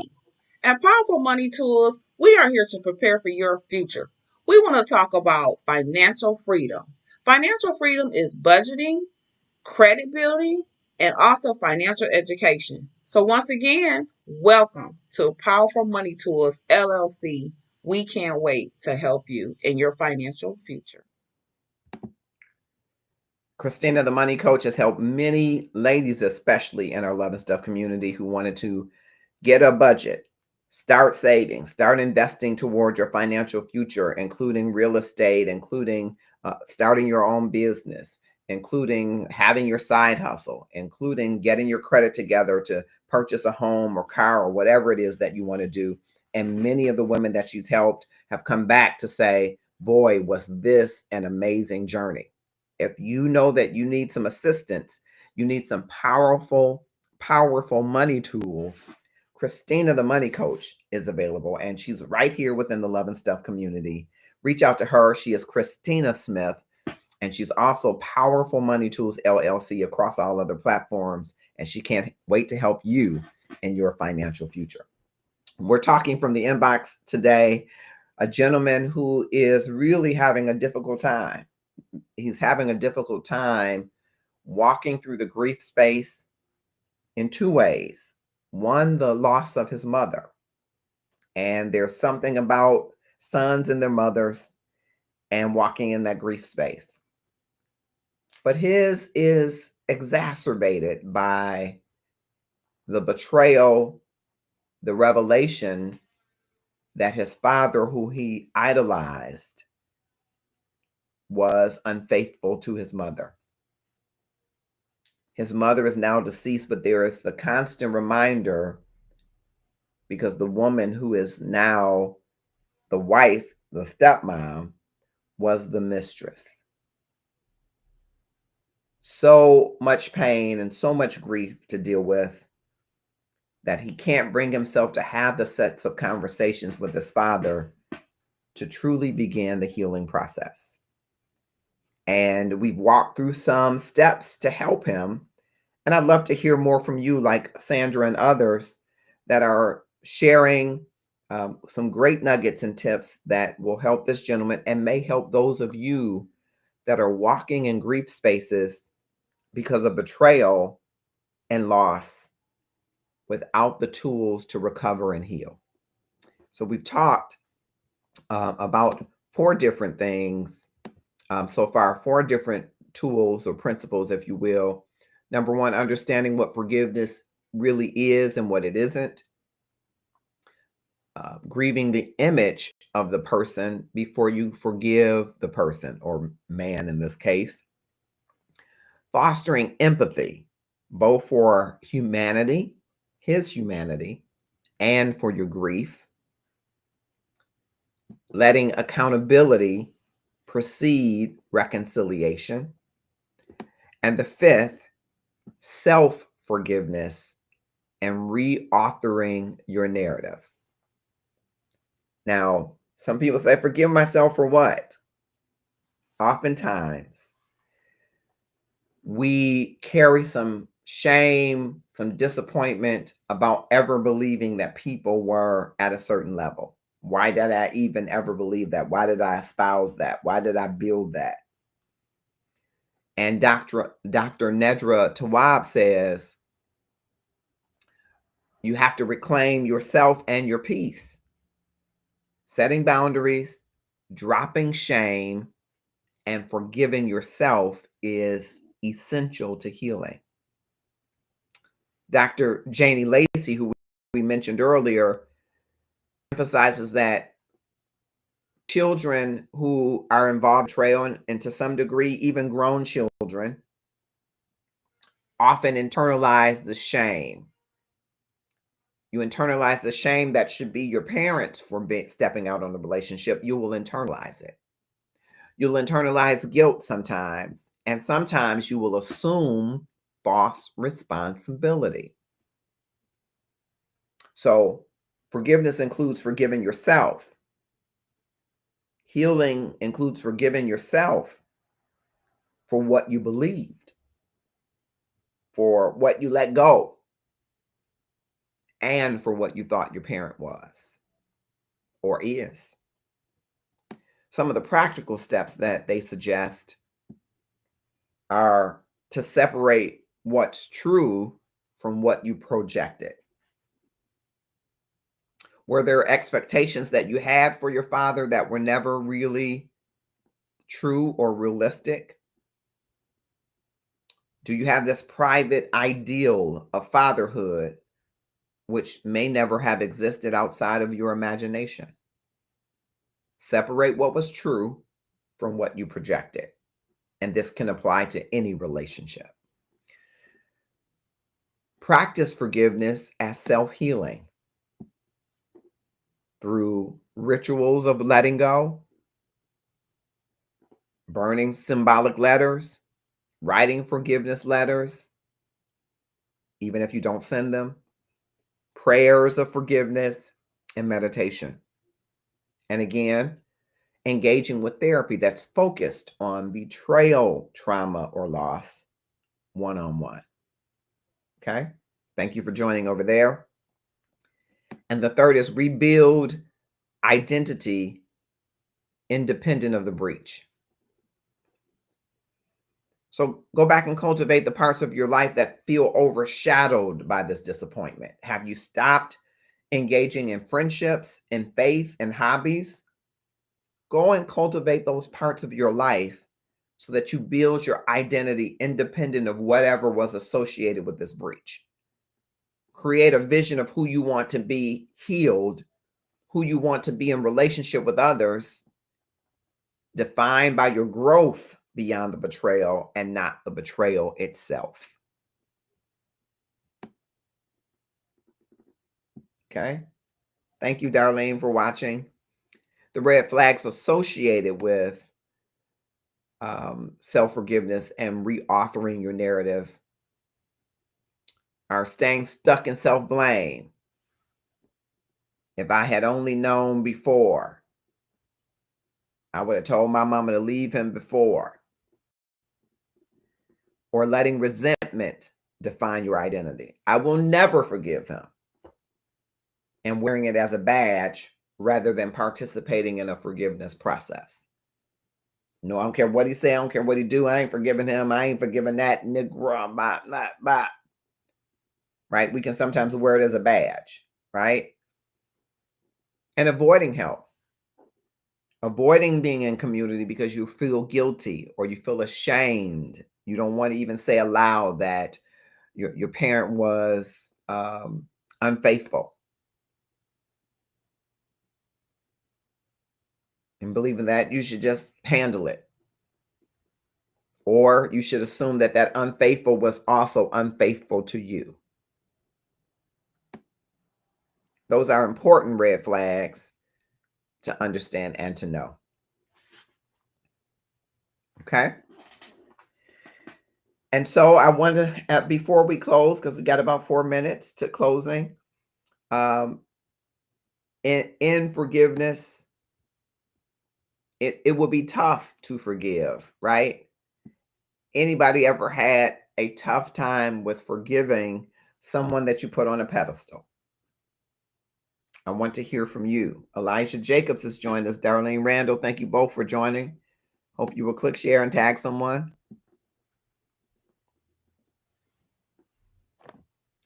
[SPEAKER 4] At Powerful Money Tools, we are here to prepare for your future. We want to talk about financial freedom. Financial freedom is budgeting, credit building, and also financial education. So, once again, welcome to Powerful Money Tools LLC. We can't wait to help you in your financial future.
[SPEAKER 2] Christina, the money coach, has helped many ladies, especially in our Love and Stuff community, who wanted to get a budget, start saving, start investing toward your financial future, including real estate, including starting your own business, including having your side hustle, including getting your credit together to purchase a home or car or whatever it is that you want to do. And many of the women that she's helped have come back to say, boy, was this an amazing journey. If you know that you need some assistance, you need some powerful money tools, Christina, the money coach, is available, and she's right here within the Love and Stuff community. Reach out to her. She is Christina Smith, and she's also Powerful Money Tools LLC across all other platforms, and she can't wait to help you in your financial future. We're talking from the inbox today, a gentleman who is really having a difficult time. He's having a difficult time walking through the grief space in two ways. One, the loss of his mother. And there's something about sons and their mothers and walking in that grief space. But his is exacerbated by the betrayal, the revelation that his father, who he idolized, was unfaithful to his mother. His mother is now deceased, but there is the constant reminder, because the woman who is now the wife, the stepmom, was the mistress. So much pain and so much grief to deal with that he can't bring himself to have the sets of conversations with his father to truly begin the healing process. And we've walked through some steps to help him. And I'd love to hear more from you, like Sandra and others that are sharing some great nuggets and tips that will help this gentleman and may help those of you that are walking in grief spaces because of betrayal and loss without the tools to recover and heal. So we've talked about four different things so far, four different tools or principles, if you will. Number one, understanding what forgiveness really is and what it isn't. Grieving the image of the person before you forgive the person, or man in this case. Fostering empathy, both for humanity, his humanity, and for your grief. Letting accountability precede reconciliation. And the fifth, self-forgiveness and reauthoring your narrative. Now, some people say, forgive myself for what? Oftentimes, we carry some shame, some disappointment about ever believing that people were at a certain level. Why did I even ever believe that? Why did I espouse that? Why did I build that? And Dr. Nedra Tawwab says, you have to reclaim yourself and your peace. Setting boundaries, dropping shame, and forgiving yourself is essential to healing. Dr. Janie Lacey, who we mentioned earlier, emphasizes that children who are involved in betrayal, and to some degree, even grown children, often internalize the shame. You internalize the shame that should be your parents for stepping out on the relationship. You will internalize it. You'll internalize guilt sometimes, and sometimes you will assume false responsibility. So forgiveness includes forgiving yourself. Healing includes forgiving yourself for what you believed, for what you let go, and for what you thought your parent was or is. Some of the practical steps that they suggest are to separate what's true from what you projected. Were there expectations that you had for your father that were never really true or realistic? Do you have this private ideal of fatherhood which may never have existed outside of your imagination? Separate what was true from what you projected. And this can apply to any relationship. Practice forgiveness as self-healing through rituals of letting go, burning symbolic letters, writing forgiveness letters, even if you don't send them, prayers of forgiveness, and meditation. And again, engaging with therapy that's focused on betrayal, trauma, or loss one-on-one. Okay? Thank you for joining over there. And the third is rebuild identity independent of the breach. So go back and cultivate the parts of your life that feel overshadowed by this disappointment. Have you stopped engaging in friendships, in faith, and hobbies? Go and cultivate those parts of your life so that you build your identity independent of whatever was associated with this breach. Create a vision of who you want to be healed, who you want to be in relationship with others, defined by your growth beyond the betrayal and not the betrayal itself. Okay. Thank you, Darlene, for watching. The red flags associated with self-forgiveness and reauthoring your narrative are staying stuck in self-blame. If I had only known before, I would have told my mama to leave him before. Or letting resentment define your identity. I will never forgive him. And wearing it as a badge rather than participating in a forgiveness process. No, I don't care what he say. I don't care what he do. I ain't forgiving him. I ain't forgiving that nigga. Blah. Right? We can sometimes wear it as a badge, right? And avoiding help. Avoiding being in community because you feel guilty or you feel ashamed. You don't want to even say aloud that your parent was unfaithful. And believing that you should just handle it. Or you should assume that that unfaithful was also unfaithful to you. Those are important red flags to understand and to know. Okay? And so I want to, before we close, because we got about 4 minutes to closing, in forgiveness, it will be tough to forgive, right? Anybody ever had a tough time with forgiving someone that you put on a pedestal? I want to hear from you. Elijah Jacobs has joined us. Darlene Randall, thank you both for joining. Hope you will click share and tag someone.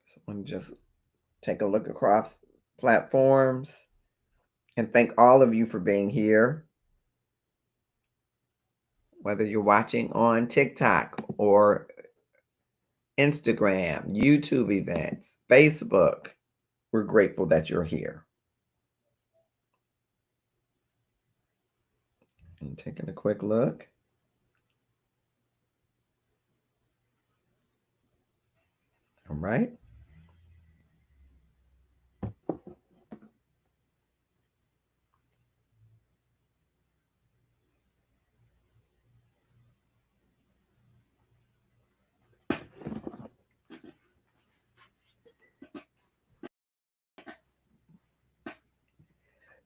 [SPEAKER 2] Someone just take a look across platforms and thank all of you for being here. Whether you're watching on TikTok or Instagram, YouTube events, Facebook, we're grateful that you're here. And taking a quick look. All right.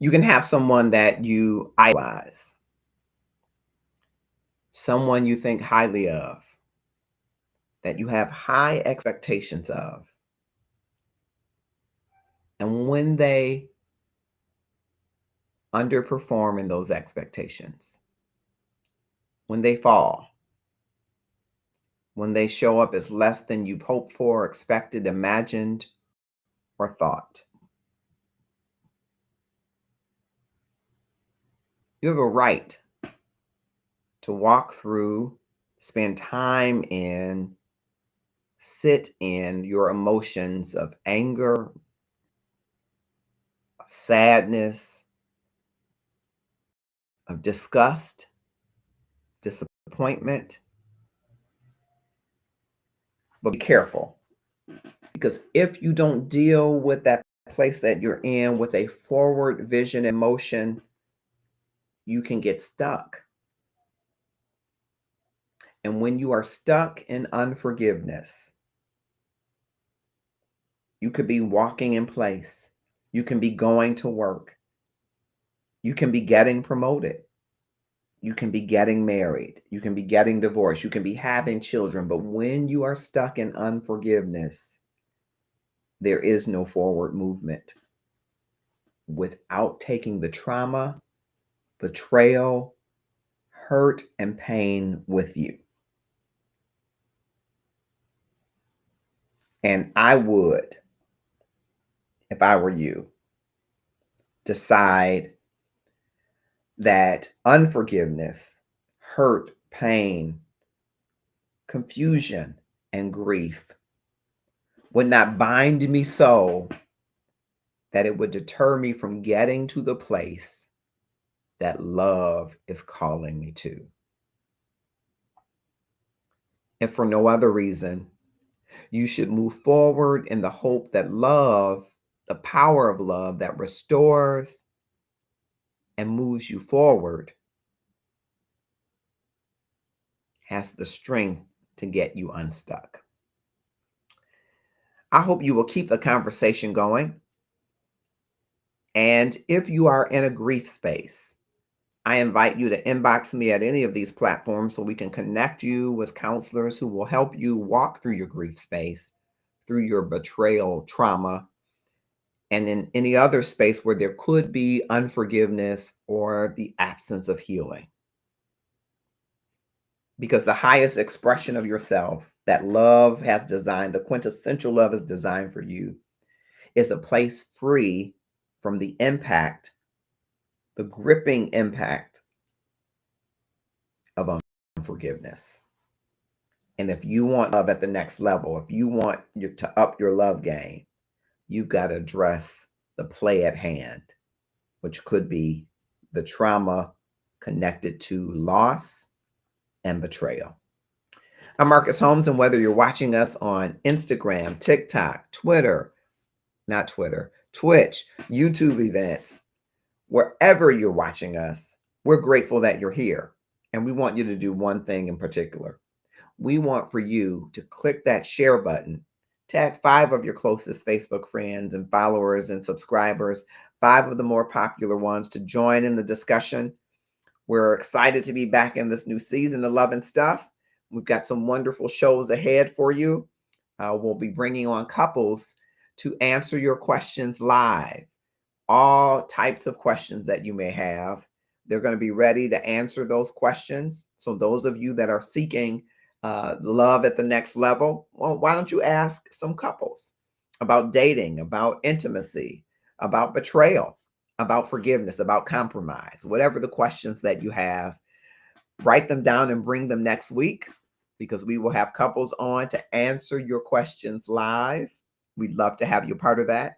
[SPEAKER 2] You can have someone that you idolize, someone you think highly of, that you have high expectations of. And when they underperform in those expectations, when they fall, when they show up as less than you've hoped for, expected, imagined, or thought, you have a right to walk through, spend time in, sit in your emotions of anger, of sadness, of disgust, disappointment. But be careful, because if you don't deal with that place that you're in with a forward vision emotion, you can get stuck. And when you are stuck in unforgiveness, you could be walking in place. You can be going to work. You can be getting promoted. You can be getting married. You can be getting divorced. You can be having children. But when you are stuck in unforgiveness, there is no forward movement without taking the trauma, betrayal, hurt, and pain with you. And I would, if I were you, decide that unforgiveness, hurt, pain, confusion, and grief would not bind me so that it would deter me from getting to the place that love is calling me to. And for no other reason, you should move forward in the hope that love, the power of love that restores and moves you forward, has the strength to get you unstuck. I hope you will keep the conversation going. And if you are in a grief space, I invite you to inbox me at any of these platforms so we can connect you with counselors who will help you walk through your grief space, through your betrayal trauma, and in any other space where there could be unforgiveness or the absence of healing. Because the highest expression of yourself that love has designed, the quintessential love is designed for you, is a place free from the impact, the gripping impact of unforgiveness. And if you want love at the next level, if you want to up your love game, you've got to address the play at hand, which could be the trauma connected to loss and betrayal. I'm Marcus Holmes, and whether you're watching us on Instagram, TikTok, Twitch, YouTube events, wherever you're watching us, we're grateful that you're here. And we want you to do one thing in particular. We want for you to click that share button, tag 5 of your closest Facebook friends and followers and subscribers, 5 of the more popular ones, to join in the discussion. We're excited to be back in this new season of Love and Stuff. We've got some wonderful shows ahead for you. We'll be bringing on couples to answer your questions live. All types of questions that you may have. They're going to be ready to answer those questions. So those of you that are seeking love at the next level, well, why don't you ask some couples about dating, about intimacy, about betrayal, about forgiveness, about compromise, whatever the questions that you have, write them down and bring them next week, because we will have couples on to answer your questions live. We'd love to have you part of that.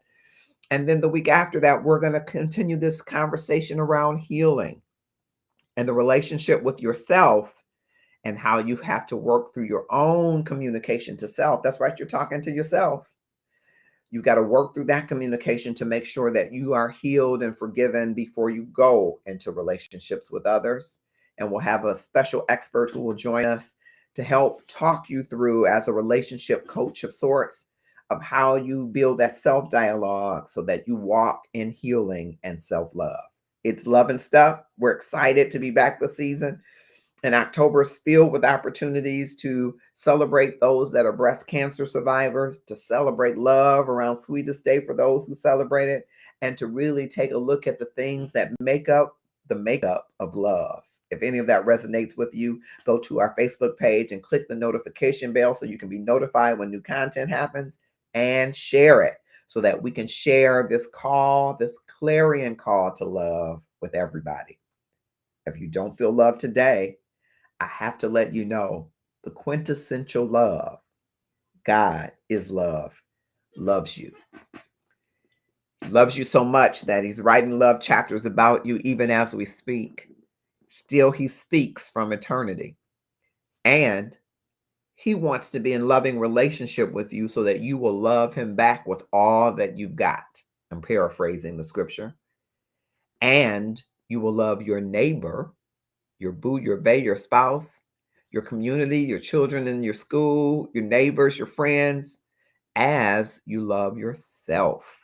[SPEAKER 2] And then the week after that, we're going to continue this conversation around healing and the relationship with yourself and how you have to work through your own communication to self. That's right, you're talking to yourself. You've got to work through that communication to make sure that you are healed and forgiven before you go into relationships with others. And we'll have a special expert who will join us to help talk you through, as a relationship coach of sorts, of how you build that self-dialogue so that you walk in healing and self-love. It's Love and Stuff. We're excited to be back this season. And October is filled with opportunities to celebrate those that are breast cancer survivors, to celebrate love around Sweetest Day for those who celebrate it, and to really take a look at the things that make up the makeup of love. If any of that resonates with you, go to our Facebook page and click the notification bell so you can be notified when new content happens, and share it so that we can share this call, this clarion call to love with everybody. If you don't feel love today, I have to let you know the quintessential love. God is love, loves you. Loves you so much that he's writing love chapters about you even as we speak. Still, he speaks from eternity. And he wants to be in loving relationship with you so that you will love him back with all that you've got. I'm paraphrasing the scripture. And you will love your neighbor, your boo, your bae, your spouse, your community, your children in your school, your neighbors, your friends, as you love yourself.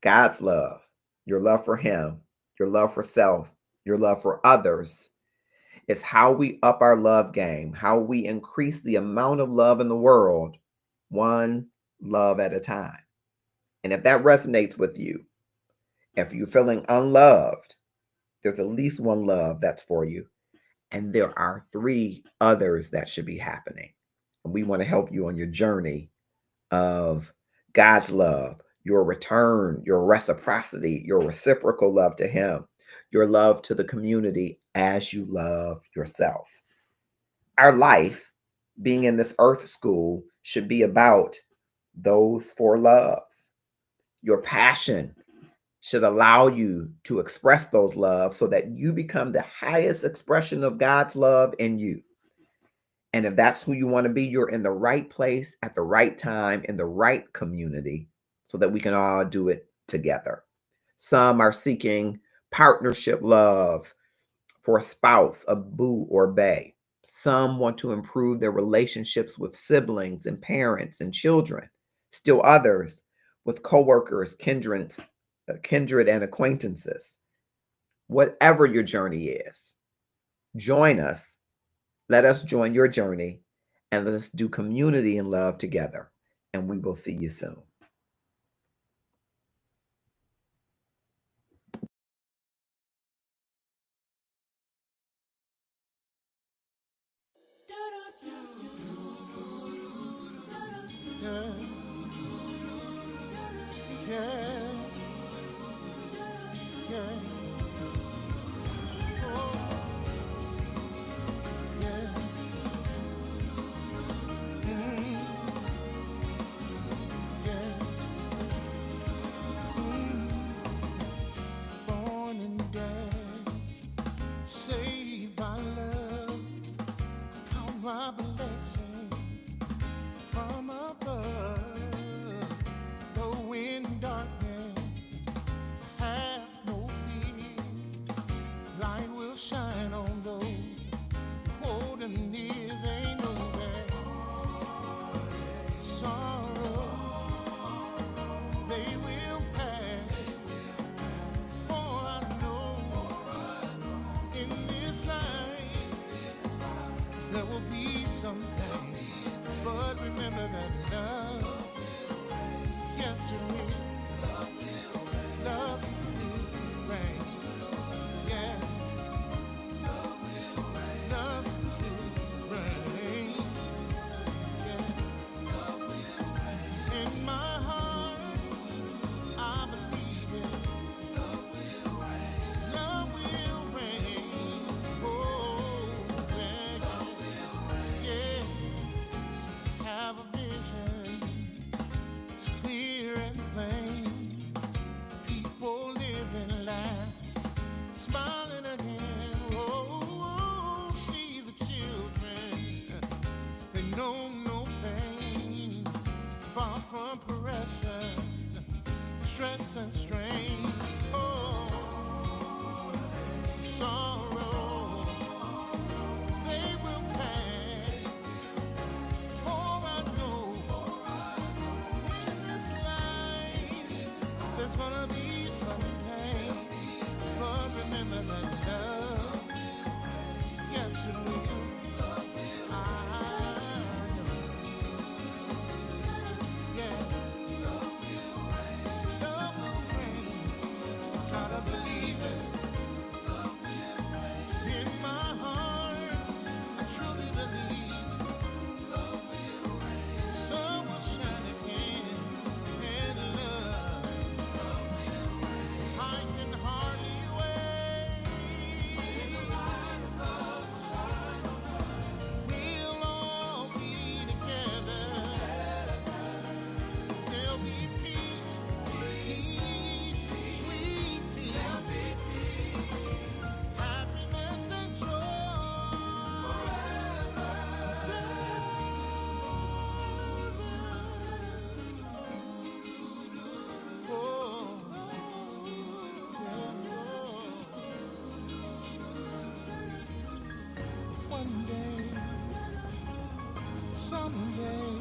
[SPEAKER 2] God's love, your love for him, your love for self, your love for others is how we up our love game, how we increase the amount of love in the world, one love at a time. And if that resonates with you, if you're feeling unloved, there's at least one love that's for you. And there are 3 others that should be happening. And we want to help you on your journey of God's love, your return, your reciprocity, your reciprocal love to him, your love to the community as you love yourself. Our life, being in this earth school, should be about those 4 loves. Your passion should allow you to express those loves so that you become the highest expression of God's love in you. And if that's who you want to be, you're in the right place at the right time in the right community so that we can all do it together. Some are seeking partnership love for a spouse, a boo or bae. Some want to improve their relationships with siblings and parents and children. Still others with coworkers, kindred and acquaintances. Whatever your journey is, join us. Let us join your journey and let us do community and love together. And we will see you soon.
[SPEAKER 1] Yeah, yeah, yeah. Oh, yeah. Mm, yeah. Mm. Born and dead, saved by love. Count my blessing from above. Though in darkness, have no fear. Light will shine on those holding near. They know that sorrow they will pass. For I know in this life there will be something. But remember that love, yes it will. Love will reign. Yeah. someday.